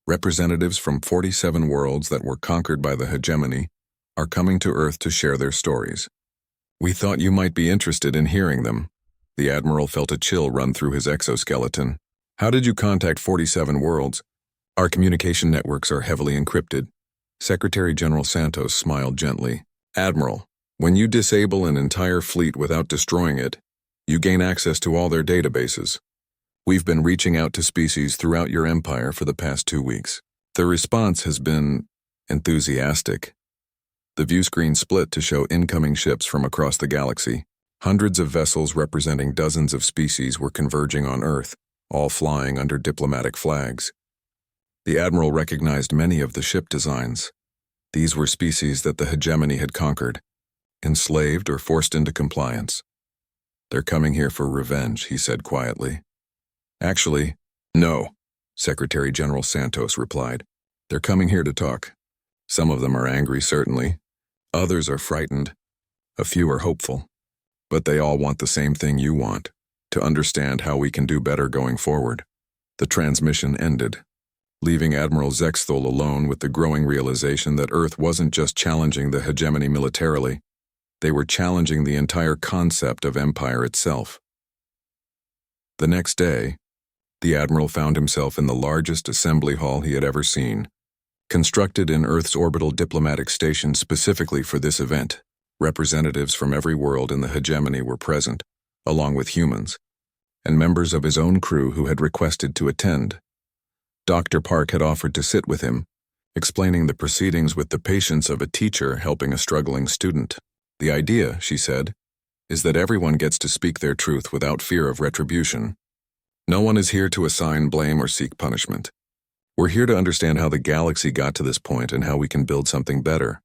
"Representatives from 47 worlds that were conquered by the hegemony are coming to Earth to share their stories. We thought you might be interested in hearing them." The Admiral felt a chill run through his exoskeleton. "How did you contact 47 worlds?" "Our communication networks are heavily encrypted." Secretary General Santos smiled gently. "Admiral, when you disable an entire fleet without destroying it, you gain access to all their databases. We've been reaching out to species throughout your empire for the past 2 weeks. The response has been enthusiastic." The view screen split to show incoming ships from across the galaxy. Hundreds of vessels representing dozens of species were converging on Earth, all flying under diplomatic flags. The Admiral recognized many of the ship designs. These were species that the hegemony had conquered, enslaved or forced into compliance. "They're coming here for revenge," he said quietly. "Actually, no," Secretary General Santos replied. "They're coming here to talk. Some of them are angry, certainly. Others are frightened. A few are hopeful. But they all want the same thing you want, to understand how we can do better going forward." The transmission ended, leaving Admiral Zexthul alone with the growing realization that Earth wasn't just challenging the hegemony militarily, they were challenging the entire concept of empire itself. The next day, the Admiral found himself in the largest assembly hall he had ever seen, constructed in Earth's orbital diplomatic station specifically for this event. Representatives from every world in the hegemony were present, along with humans, and members of his own crew who had requested to attend. Dr. Park had offered to sit with him, explaining the proceedings with the patience of a teacher helping a struggling student. The idea, she said, is that everyone gets to speak their truth without fear of retribution. No one is here to assign blame or seek punishment. We're here to understand how the galaxy got to this point and how we can build something better.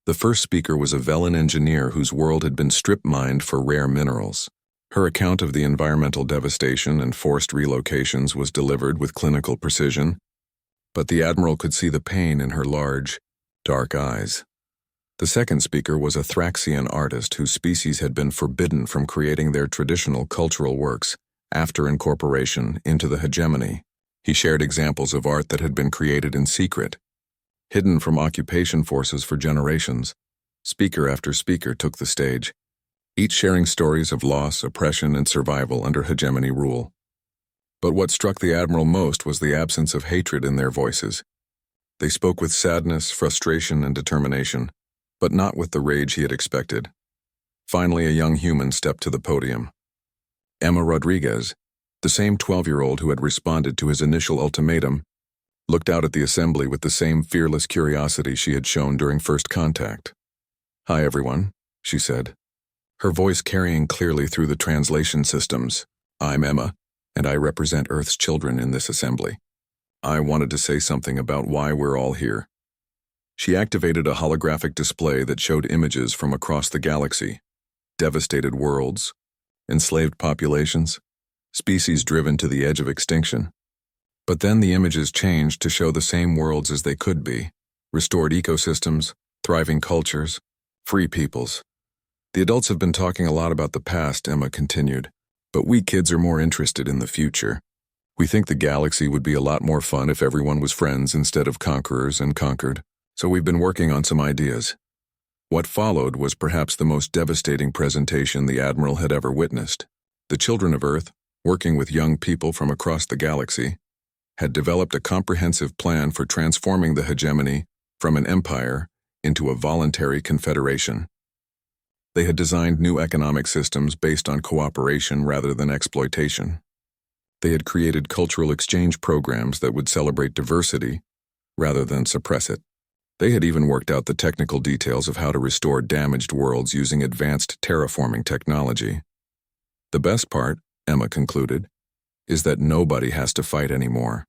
The first speaker was a Velen engineer whose world had been strip-mined for rare minerals. Her account of the environmental devastation and forced relocations was delivered with clinical precision, but the Admiral could see the pain in her large, dark eyes. The second speaker was a Thraxian artist whose species had been forbidden from creating their traditional cultural works after incorporation into the hegemony. He shared examples of art that had been created in secret, hidden from occupation forces for generations. Speaker after speaker took the stage, each sharing stories of loss, oppression, and survival under hegemony rule. But what struck the Admiral most was the absence of hatred in their voices. They spoke with sadness, frustration, and determination, but not with the rage he had expected. Finally, a young human stepped to the podium. Emma Rodriguez, the same 12-year-old who had responded to his initial ultimatum, looked out at the assembly with the same fearless curiosity she had shown during first contact. "Hi, everyone," she said, her voice carrying clearly through the translation systems. "I'm Emma, and I represent Earth's children in this assembly. I wanted to say something about why we're all here." She activated a holographic display that showed images from across the galaxy: devastated worlds, enslaved populations, species driven to the edge of extinction. But then the images changed to show the same worlds as they could be: restored ecosystems, thriving cultures, free peoples. "The adults have been talking a lot about the past," Emma continued, "but we kids are more interested in the future. We think the galaxy would be a lot more fun if everyone was friends instead of conquerors and conquered, so we've been working on some ideas." What followed was perhaps the most devastating presentation the Admiral had ever witnessed. The children of Earth, working with young people from across the galaxy, had developed a comprehensive plan for transforming the hegemony from an empire into a voluntary confederation. They had designed new economic systems based on cooperation rather than exploitation. They had created cultural exchange programs that would celebrate diversity rather than suppress it. They had even worked out the technical details of how to restore damaged worlds using advanced terraforming technology. The best part, Emma concluded, is that nobody has to fight anymore.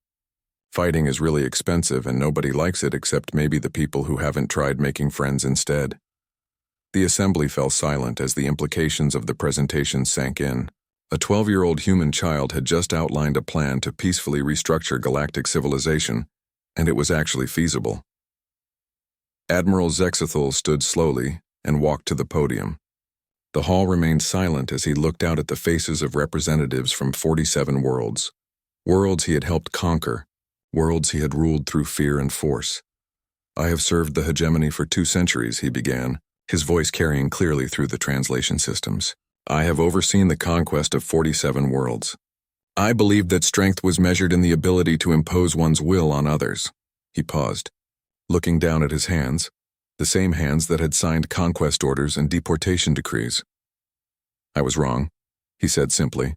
Fighting is really expensive and nobody likes it except maybe the people who haven't tried making friends instead. The assembly fell silent as the implications of the presentation sank in. A 12-year-old human child had just outlined a plan to peacefully restructure galactic civilization, and it was actually feasible. Admiral Zexethal stood slowly and walked to the podium. The hall remained silent as he looked out at the faces of representatives from 47 worlds. Worlds he had helped conquer, worlds he had ruled through fear and force. "I have served the hegemony for 2 centuries, he began, his voice carrying clearly through the translation systems. "I have overseen the conquest of 47 worlds. I believed that strength was measured in the ability to impose one's will on others." He paused, looking down at his hands, the same hands that had signed conquest orders and deportation decrees. "I was wrong," he said simply.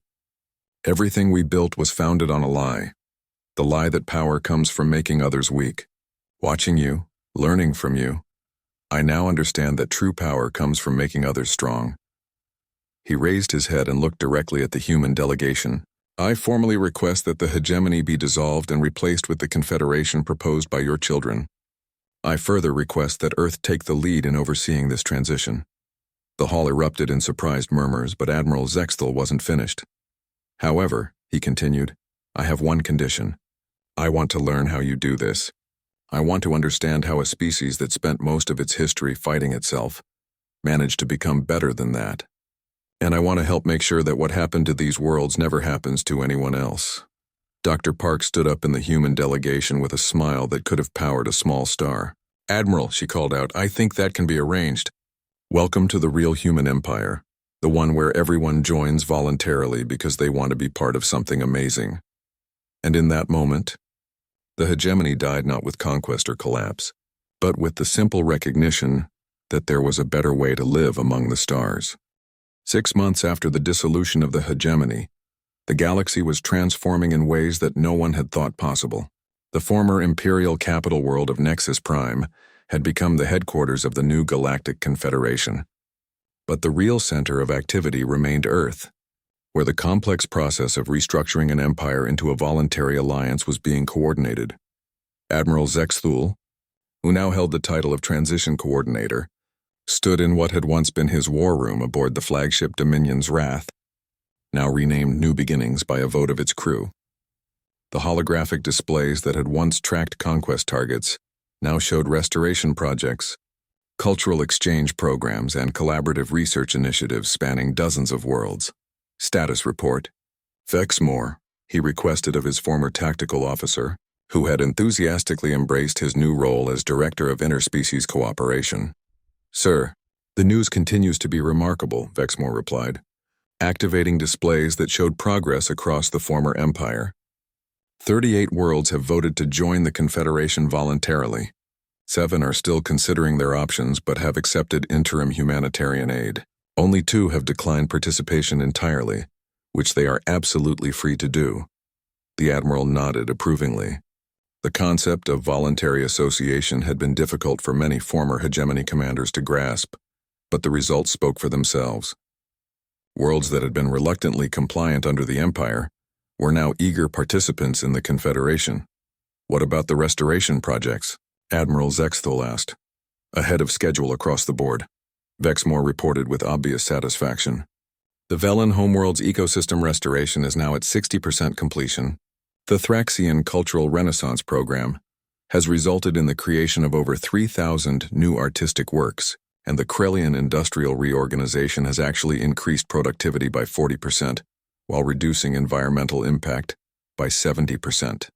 "Everything we built was founded on a lie. The lie that power comes from making others weak. Watching you, learning from you, I now understand that true power comes from making others strong." He raised his head and looked directly at the human delegation. "I formally request that the hegemony be dissolved and replaced with the confederation proposed by your children. I further request that Earth take the lead in overseeing this transition." The hall erupted in surprised murmurs, but Admiral Zexethal wasn't finished. "However," he continued, "I have one condition. I want to learn how you do this. I want to understand how a species that spent most of its history fighting itself managed to become better than that. And I want to help make sure that what happened to these worlds never happens to anyone else." Dr. Park stood up in the human delegation with a smile that could have powered a small star. "Admiral," she called out, "I think that can be arranged. Welcome to the real human empire, the one where everyone joins voluntarily because they want to be part of something amazing." And in that moment, the hegemony died not with conquest or collapse, but with the simple recognition that there was a better way to live among the stars. 6 months after the dissolution of the hegemony, the galaxy was transforming in ways that no one had thought possible. The former imperial capital world of Nexus Prime had become the headquarters of the new Galactic Confederation. But the real center of activity remained Earth, where the complex process of restructuring an empire into a voluntary alliance was being coordinated. Admiral Zexthul, who now held the title of Transition Coordinator, stood in what had once been his war room aboard the flagship Dominion's Wrath, now renamed New Beginnings by a vote of its crew. The holographic displays that had once tracked conquest targets now showed restoration projects, cultural exchange programs, and collaborative research initiatives spanning dozens of worlds. Status report. Vexmore, he requested of his former tactical officer, who had enthusiastically embraced his new role as Director of Interspecies Cooperation. Sir, the news continues to be remarkable, Vexmore replied, activating displays that showed progress across the former empire. 38 worlds have voted to join the Confederation voluntarily. 7 are still considering their options but have accepted interim humanitarian aid. Only 2 have declined participation entirely, which they are absolutely free to do. The Admiral nodded approvingly. The concept of voluntary association had been difficult for many former hegemony commanders to grasp, but the results spoke for themselves. Worlds that had been reluctantly compliant under the Empire were now eager participants in the Confederation. What about the restoration projects? Admiral Zexthul asked. Ahead of schedule across the board, Vexmore reported with obvious satisfaction. The Velen homeworld's ecosystem restoration is now at 60% completion. The Thraxian Cultural Renaissance Program has resulted in the creation of over 3,000 new artistic works, and the Krellian industrial reorganization has actually increased productivity by 40%, while reducing environmental impact by 70%.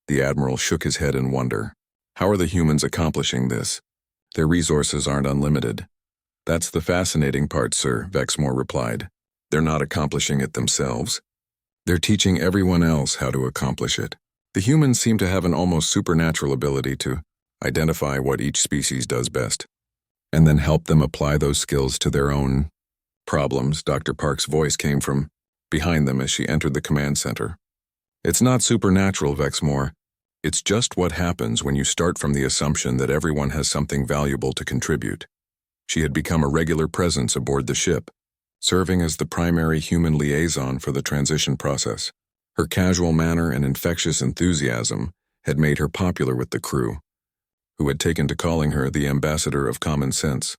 The Admiral shook his head in wonder. How are the humans accomplishing this? Their resources aren't unlimited. That's the fascinating part, sir, Vexmore replied. They're not accomplishing it themselves. They're teaching everyone else how to accomplish it. The humans seem to have an almost supernatural ability to identify what each species does best, and then help them apply those skills to their own problems. Dr. Park's voice came from behind them as she entered the command center. It's not supernatural, Vexmore. It's just what happens when you start from the assumption that everyone has something valuable to contribute. She had become a regular presence aboard the ship, serving as the primary human liaison for the transition process. Her casual manner and infectious enthusiasm had made her popular with the crew, who had taken to calling her the ambassador of common sense.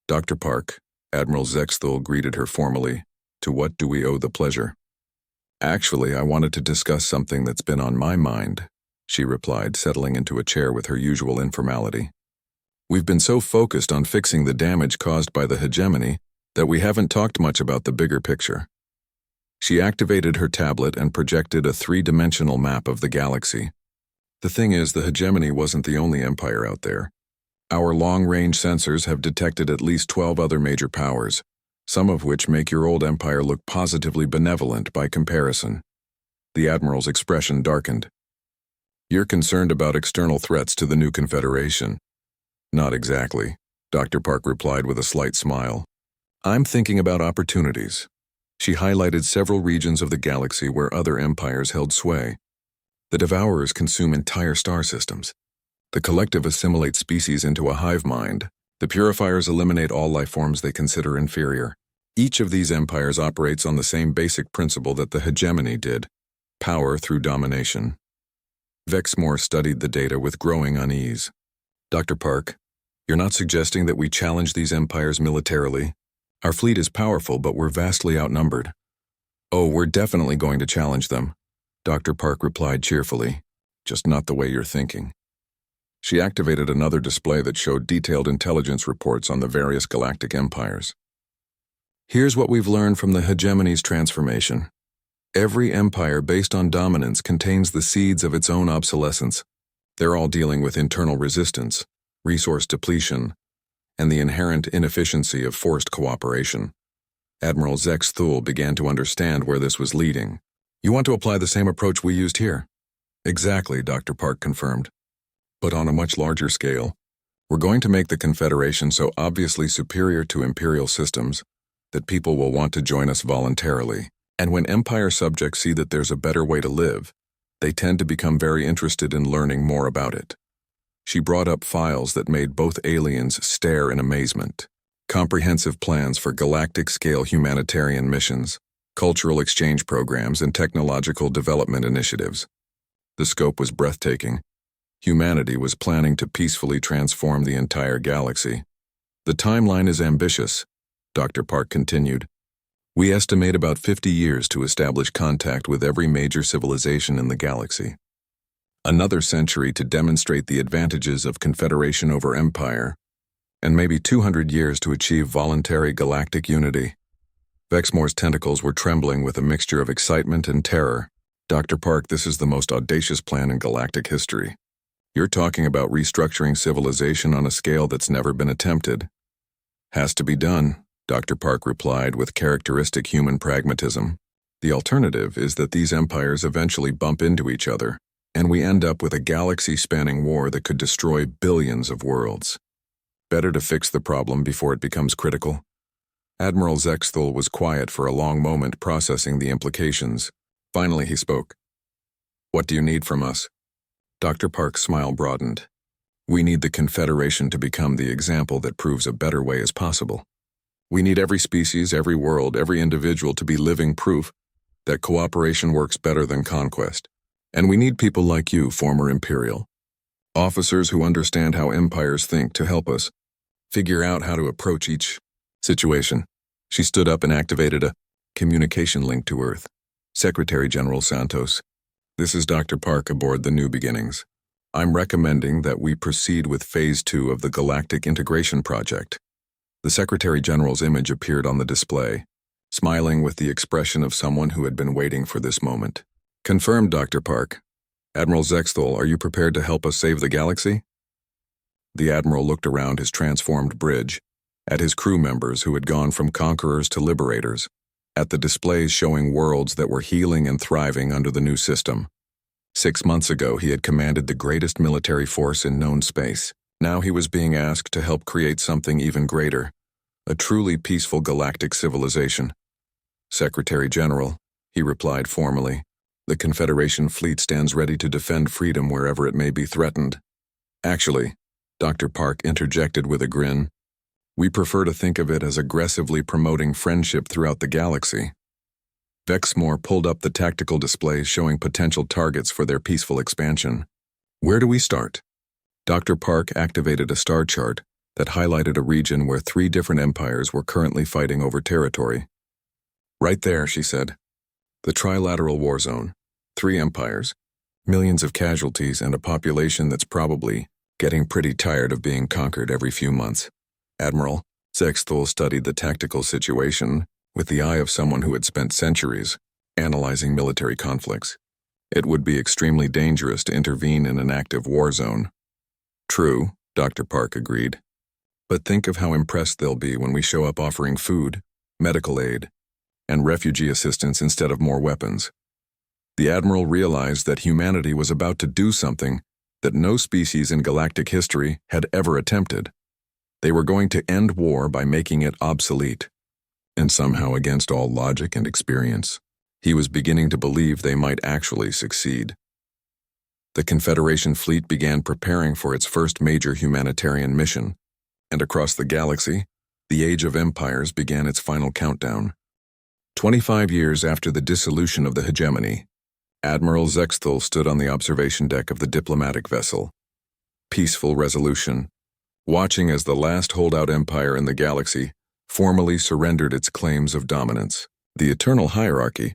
Dr. Park, Admiral Zexthul greeted her formally. To what do we owe the pleasure? Actually, I wanted to discuss something that's been on my mind, she replied, settling into a chair with her usual informality. We've been so focused on fixing the damage caused by the hegemony that we haven't talked much about the bigger picture. She activated her tablet and projected a 3-dimensional map of the galaxy. The thing is, the hegemony wasn't the only empire out there. Our long-range sensors have detected at least 12 other major powers, some of which make your old empire look positively benevolent by comparison. The Admiral's expression darkened. You're concerned about external threats to the new Confederation. Not exactly, Dr. Park replied with a slight smile. I'm thinking about opportunities. She highlighted several regions of the galaxy where other empires held sway. The Devourers consume entire star systems. The Collective assimilate species into a hive mind. The Purifiers eliminate all life forms they consider inferior. Each of these empires operates on the same basic principle that the hegemony did: power through domination. Vexmore studied the data with growing unease. Dr. Park, you're not suggesting that we challenge these empires militarily? Our fleet is powerful, but we're vastly outnumbered. Oh, we're definitely going to challenge them, Dr. Park replied cheerfully. Just not the way you're thinking. She activated another display that showed detailed intelligence reports on the various galactic empires. Here's what we've learned from the hegemony's transformation. Every empire based on dominance contains the seeds of its own obsolescence. They're all dealing with internal resistance, resource depletion, and the inherent inefficiency of forced cooperation. Admiral Zexthul began to understand where this was leading. You want to apply the same approach we used here? Exactly, Dr. Park confirmed. But on a much larger scale. We're going to make the Confederation so obviously superior to Imperial systems that people will want to join us voluntarily. And when Empire subjects see that there's a better way to live, they tend to become very interested in learning more about it. She brought up files that made both aliens stare in amazement. comprehensive plans for galactic-scale humanitarian missions, cultural exchange programs, and technological development initiatives. The scope was breathtaking. Humanity was planning to peacefully transform the entire galaxy. The timeline is ambitious, Dr. Park continued. We estimate about 50 years to establish contact with every major civilization in the galaxy. Another century to demonstrate the advantages of confederation over empire, and maybe 200 years to achieve voluntary galactic unity. Vexmore's tentacles were trembling with a mixture of excitement and terror. Dr. Park, this is the most audacious plan in galactic history. You're talking about restructuring civilization on a scale that's never been attempted. Has to be done, Dr. Park replied with characteristic human pragmatism. The alternative is that these empires eventually bump into each other, and we end up with a galaxy-spanning war that could destroy billions of worlds. Better to fix the problem before it becomes critical. Admiral Zexthul was quiet for a long moment, processing the implications. Finally, he spoke. What do you need from us? Dr. Park's smile broadened. We need the Confederation to become the example that proves a better way is possible. We need every species, every world, every individual to be living proof that cooperation works better than conquest. And we need people like you, former Imperial. Officers who understand how empires think to help us figure out how to approach each situation. She stood up and activated a communication link to Earth. Secretary General Santos. This is Dr. Park aboard the New Beginnings. I'm recommending that we proceed with Phase 2 of the Galactic Integration Project. The Secretary General's image appeared on the display, smiling with the expression of someone who had been waiting for this moment. Confirmed, Dr. Park. Admiral Zexthul, are you prepared to help us save the galaxy? The Admiral looked around his transformed bridge, at his crew members who had gone from conquerors to liberators, at the displays showing worlds that were healing and thriving under the new system. 6 months ago, he had commanded the greatest military force in known space. Now he was being asked to help create something even greater, a truly peaceful galactic civilization. Secretary General, he replied formally, the Confederation fleet stands ready to defend freedom wherever it may be threatened. Actually, Dr. Park interjected with a grin, we prefer to think of it as aggressively promoting friendship throughout the galaxy. Vexmore pulled up the tactical displays showing potential targets for their peaceful expansion. Where do we start? Dr. Park activated a star chart that highlighted a region where 3 different empires were currently fighting over territory. Right there, she said. The Trilateral War Zone. 3 empires, millions of casualties, and a population that's probably getting pretty tired of being conquered every few months. Admiral Zexthul studied the tactical situation with the eye of someone who had spent centuries analyzing military conflicts. It would be extremely dangerous to intervene in an active war zone. True, Dr. Park agreed. But think of how impressed they'll be when we show up offering food, medical aid, and refugee assistance instead of more weapons. The Admiral realized that humanity was about to do something that no species in galactic history had ever attempted. They were going to end war by making it obsolete, and somehow against all logic and experience. He was beginning to believe they might actually succeed. The Confederation fleet began preparing for its first major humanitarian mission, and across the galaxy, the Age of Empires began its final countdown. 25 years after the dissolution of the hegemony, Admiral Zexthul stood on the observation deck of the diplomatic vessel. Peaceful resolution, watching as the last holdout empire in the galaxy formally surrendered its claims of dominance. The eternal hierarchy,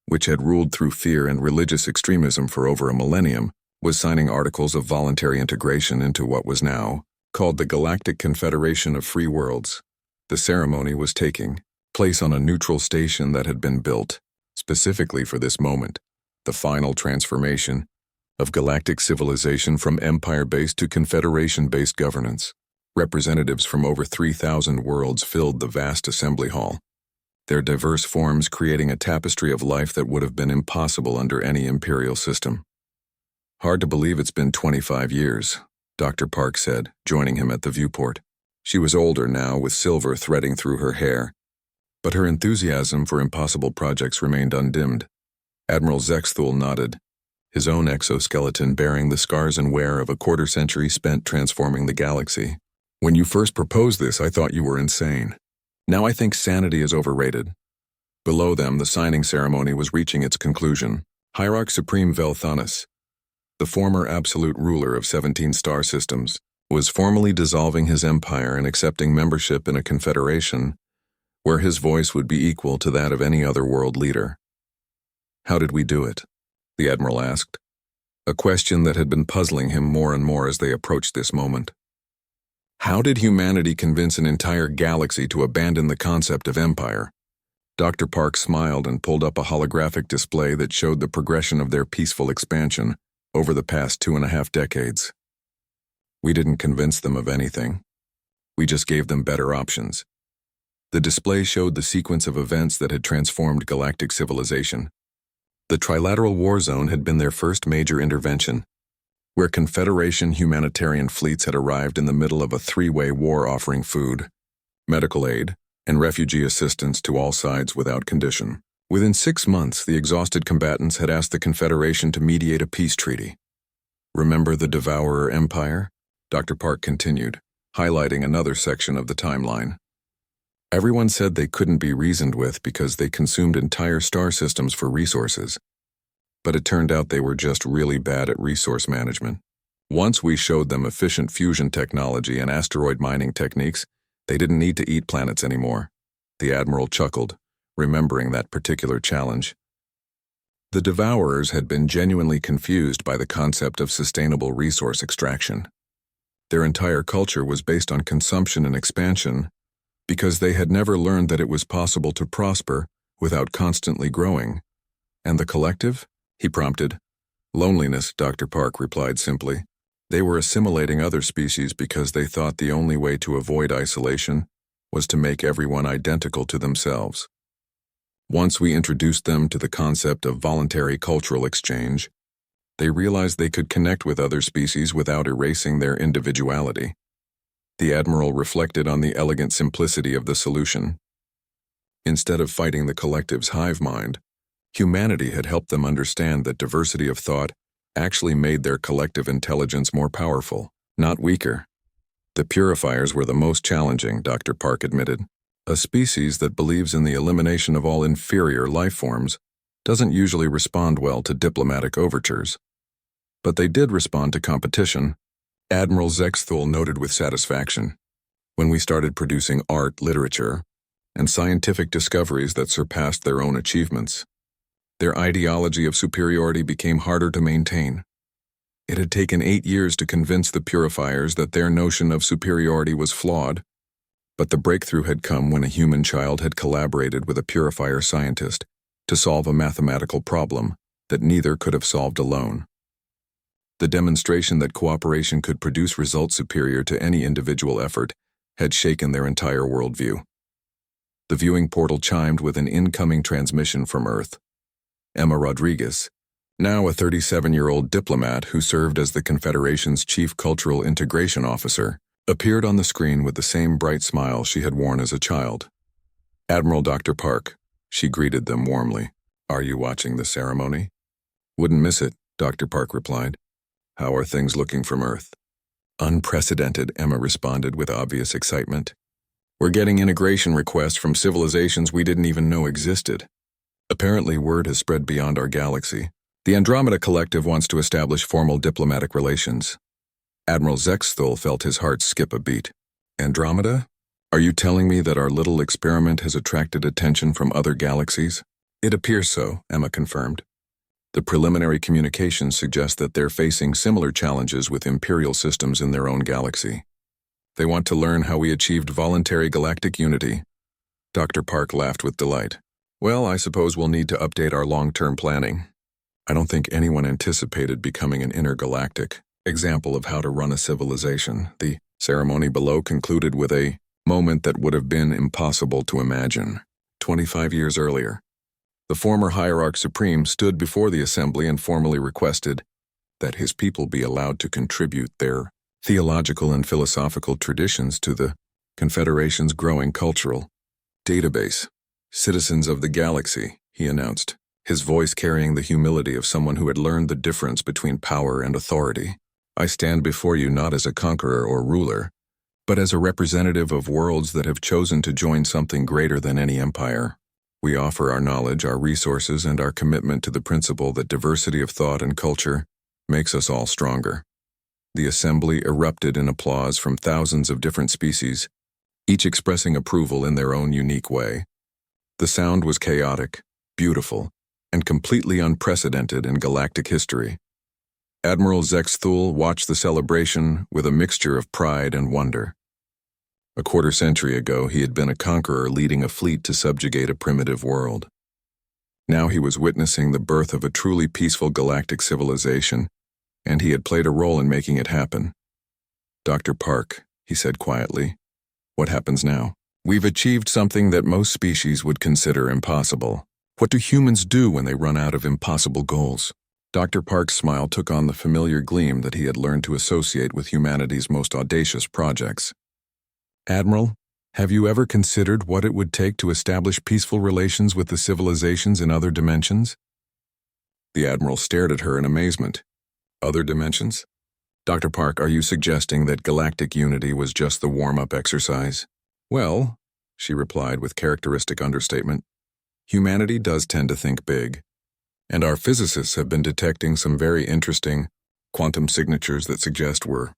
which had ruled through fear and religious extremism for over a millennium, was signing articles of voluntary integration into what was now called the Galactic Confederation of Free Worlds. The ceremony was taking place on a neutral station that had been built specifically for this moment, the final transformation of galactic civilization from empire-based to confederation-based governance. Representatives from over 3,000 worlds filled the vast assembly hall, their diverse forms creating a tapestry of life that would have been impossible under any imperial system. Hard to believe it's been 25 years, Dr. Park said, joining him at the viewport. She was older now, with silver threading through her hair, but her enthusiasm for impossible projects remained undimmed. Admiral Zexthul nodded, his own exoskeleton bearing the scars and wear of a quarter-century spent transforming the galaxy. When you first proposed this, I thought you were insane. Now I think sanity is overrated. Below them, the signing ceremony was reaching its conclusion. Hierarch Supreme Velthanis, the former absolute ruler of 17 star systems, was formally dissolving his empire and accepting membership in a confederation where his voice would be equal to that of any other world leader. How did we do it? The Admiral asked, a question that had been puzzling him more and more as they approached this moment. How did humanity convince an entire galaxy to abandon the concept of empire? Dr. Park smiled and pulled up a holographic display that showed the progression of their peaceful expansion over the past 2.5 decades. We didn't convince them of anything. We just gave them better options. The display showed the sequence of events that had transformed galactic civilization. The Trilateral War Zone had been their first major intervention, where Confederation humanitarian fleets had arrived in the middle of a 3-way war offering food, medical aid, and refugee assistance to all sides without condition. Within 6 months, the exhausted combatants had asked the Confederation to mediate a peace treaty. Remember the Devourer Empire? Dr. Park continued, highlighting another section of the timeline. Everyone said they couldn't be reasoned with because they consumed entire star systems for resources. But it turned out they were just really bad at resource management. Once we showed them efficient fusion technology and asteroid mining techniques, they didn't need to eat planets anymore. The Admiral chuckled, remembering that particular challenge. The Devourers had been genuinely confused by the concept of sustainable resource extraction. Their entire culture was based on consumption and expansion, because they had never learned that it was possible to prosper without constantly growing. And the collective? He prompted. Loneliness, Dr. Park replied simply. They were assimilating other species because they thought the only way to avoid isolation was to make everyone identical to themselves. Once we introduced them to the concept of voluntary cultural exchange, they realized they could connect with other species without erasing their individuality. The Admiral reflected on the elegant simplicity of the solution. Instead of fighting the collective's hive mind, humanity had helped them understand that diversity of thought actually made their collective intelligence more powerful, not weaker. The purifiers were the most challenging, Dr. Park admitted. A species that believes in the elimination of all inferior life forms doesn't usually respond well to diplomatic overtures. But they did respond to competition. Admiral Zexthul noted with satisfaction. When we started producing art, literature, and scientific discoveries that surpassed their own achievements, their ideology of superiority became harder to maintain. It had taken 8 years to convince the purifiers that their notion of superiority was flawed, but the breakthrough had come when a human child had collaborated with a purifier scientist to solve a mathematical problem that neither could have solved alone. The demonstration that cooperation could produce results superior to any individual effort had shaken their entire worldview. The viewing portal chimed with an incoming transmission from Earth. Emma Rodriguez, now a 37-year-old diplomat who served as the Confederation's chief cultural integration officer, appeared on the screen with the same bright smile she had worn as a child. Admiral Dr. Park, she greeted them warmly. Are you watching the ceremony? Wouldn't miss it, Dr. Park replied. How are things looking from Earth? Unprecedented, Emma responded with obvious excitement. We're getting integration requests from civilizations we didn't even know existed. Apparently, word has spread beyond our galaxy. The Andromeda Collective wants to establish formal diplomatic relations. Admiral Zexthul felt his heart skip a beat. Andromeda? Are you telling me that our little experiment has attracted attention from other galaxies? It appears so, Emma confirmed. The preliminary communications suggest that they're facing similar challenges with Imperial systems in their own galaxy. They want to learn how we achieved voluntary galactic unity. Dr. Park laughed with delight. Well, I suppose we'll need to update our long-term planning. I don't think anyone anticipated becoming an intergalactic example of how to run a civilization. The ceremony below concluded with a moment that would have been impossible to imagine. 25 years earlier, the former Hierarch Supreme stood before the assembly and formally requested that his people be allowed to contribute their theological and philosophical traditions to the Confederation's growing cultural database. Citizens of the galaxy, he announced, his voice carrying the humility of someone who had learned the difference between power and authority. I stand before you not as a conqueror or ruler, but as a representative of worlds that have chosen to join something greater than any empire. We offer our knowledge, our resources, and our commitment to the principle that diversity of thought and culture makes us all stronger. The assembly erupted in applause from thousands of different species, each expressing approval in their own unique way. The sound was chaotic, beautiful, and completely unprecedented in galactic history. Admiral Zexthul watched the celebration with a mixture of pride and wonder. A quarter-century ago, he had been a conqueror leading a fleet to subjugate a primitive world. Now he was witnessing the birth of a truly peaceful galactic civilization, and he had played a role in making it happen. "Dr. Park," he said quietly, "what happens now? We've achieved something that most species would consider impossible. What do humans do when they run out of impossible goals?" Dr. Park's smile took on the familiar gleam that he had learned to associate with humanity's most audacious projects. "Admiral, have you ever considered what it would take to establish peaceful relations with the civilizations in other dimensions?" The Admiral stared at her in amazement. "Other dimensions? Dr. Park, are you suggesting that galactic unity was just the warm-up exercise?" "Well," she replied with characteristic understatement, "humanity does tend to think big. And our physicists have been detecting some very interesting quantum signatures that suggest we're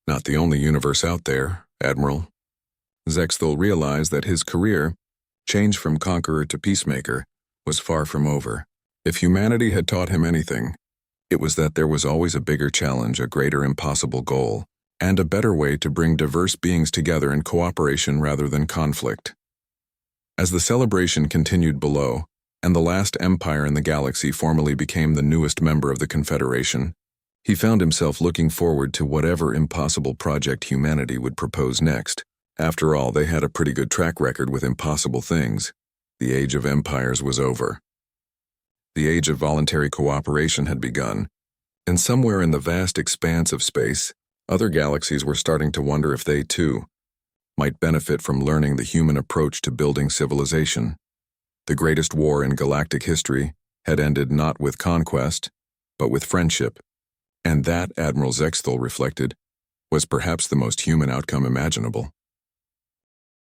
not the only universe out there, Admiral." Zexthul realized that his career, change from conqueror to peacemaker, was far from over. If humanity had taught him anything, it was that there was always a bigger challenge, a greater impossible goal, and a better way to bring diverse beings together in cooperation rather than conflict. As the celebration continued below, and the last empire in the galaxy formally became the newest member of the Confederation, he found himself looking forward to whatever impossible project humanity would propose next. After all, they had a pretty good track record with impossible things. The age of empires was over. The age of voluntary cooperation had begun, and somewhere in the vast expanse of space, other galaxies were starting to wonder if they, too, might benefit from learning the human approach to building civilization. The greatest war in galactic history had ended not with conquest, but with friendship, and that, Admiral Zexthul reflected, was perhaps the most human outcome imaginable.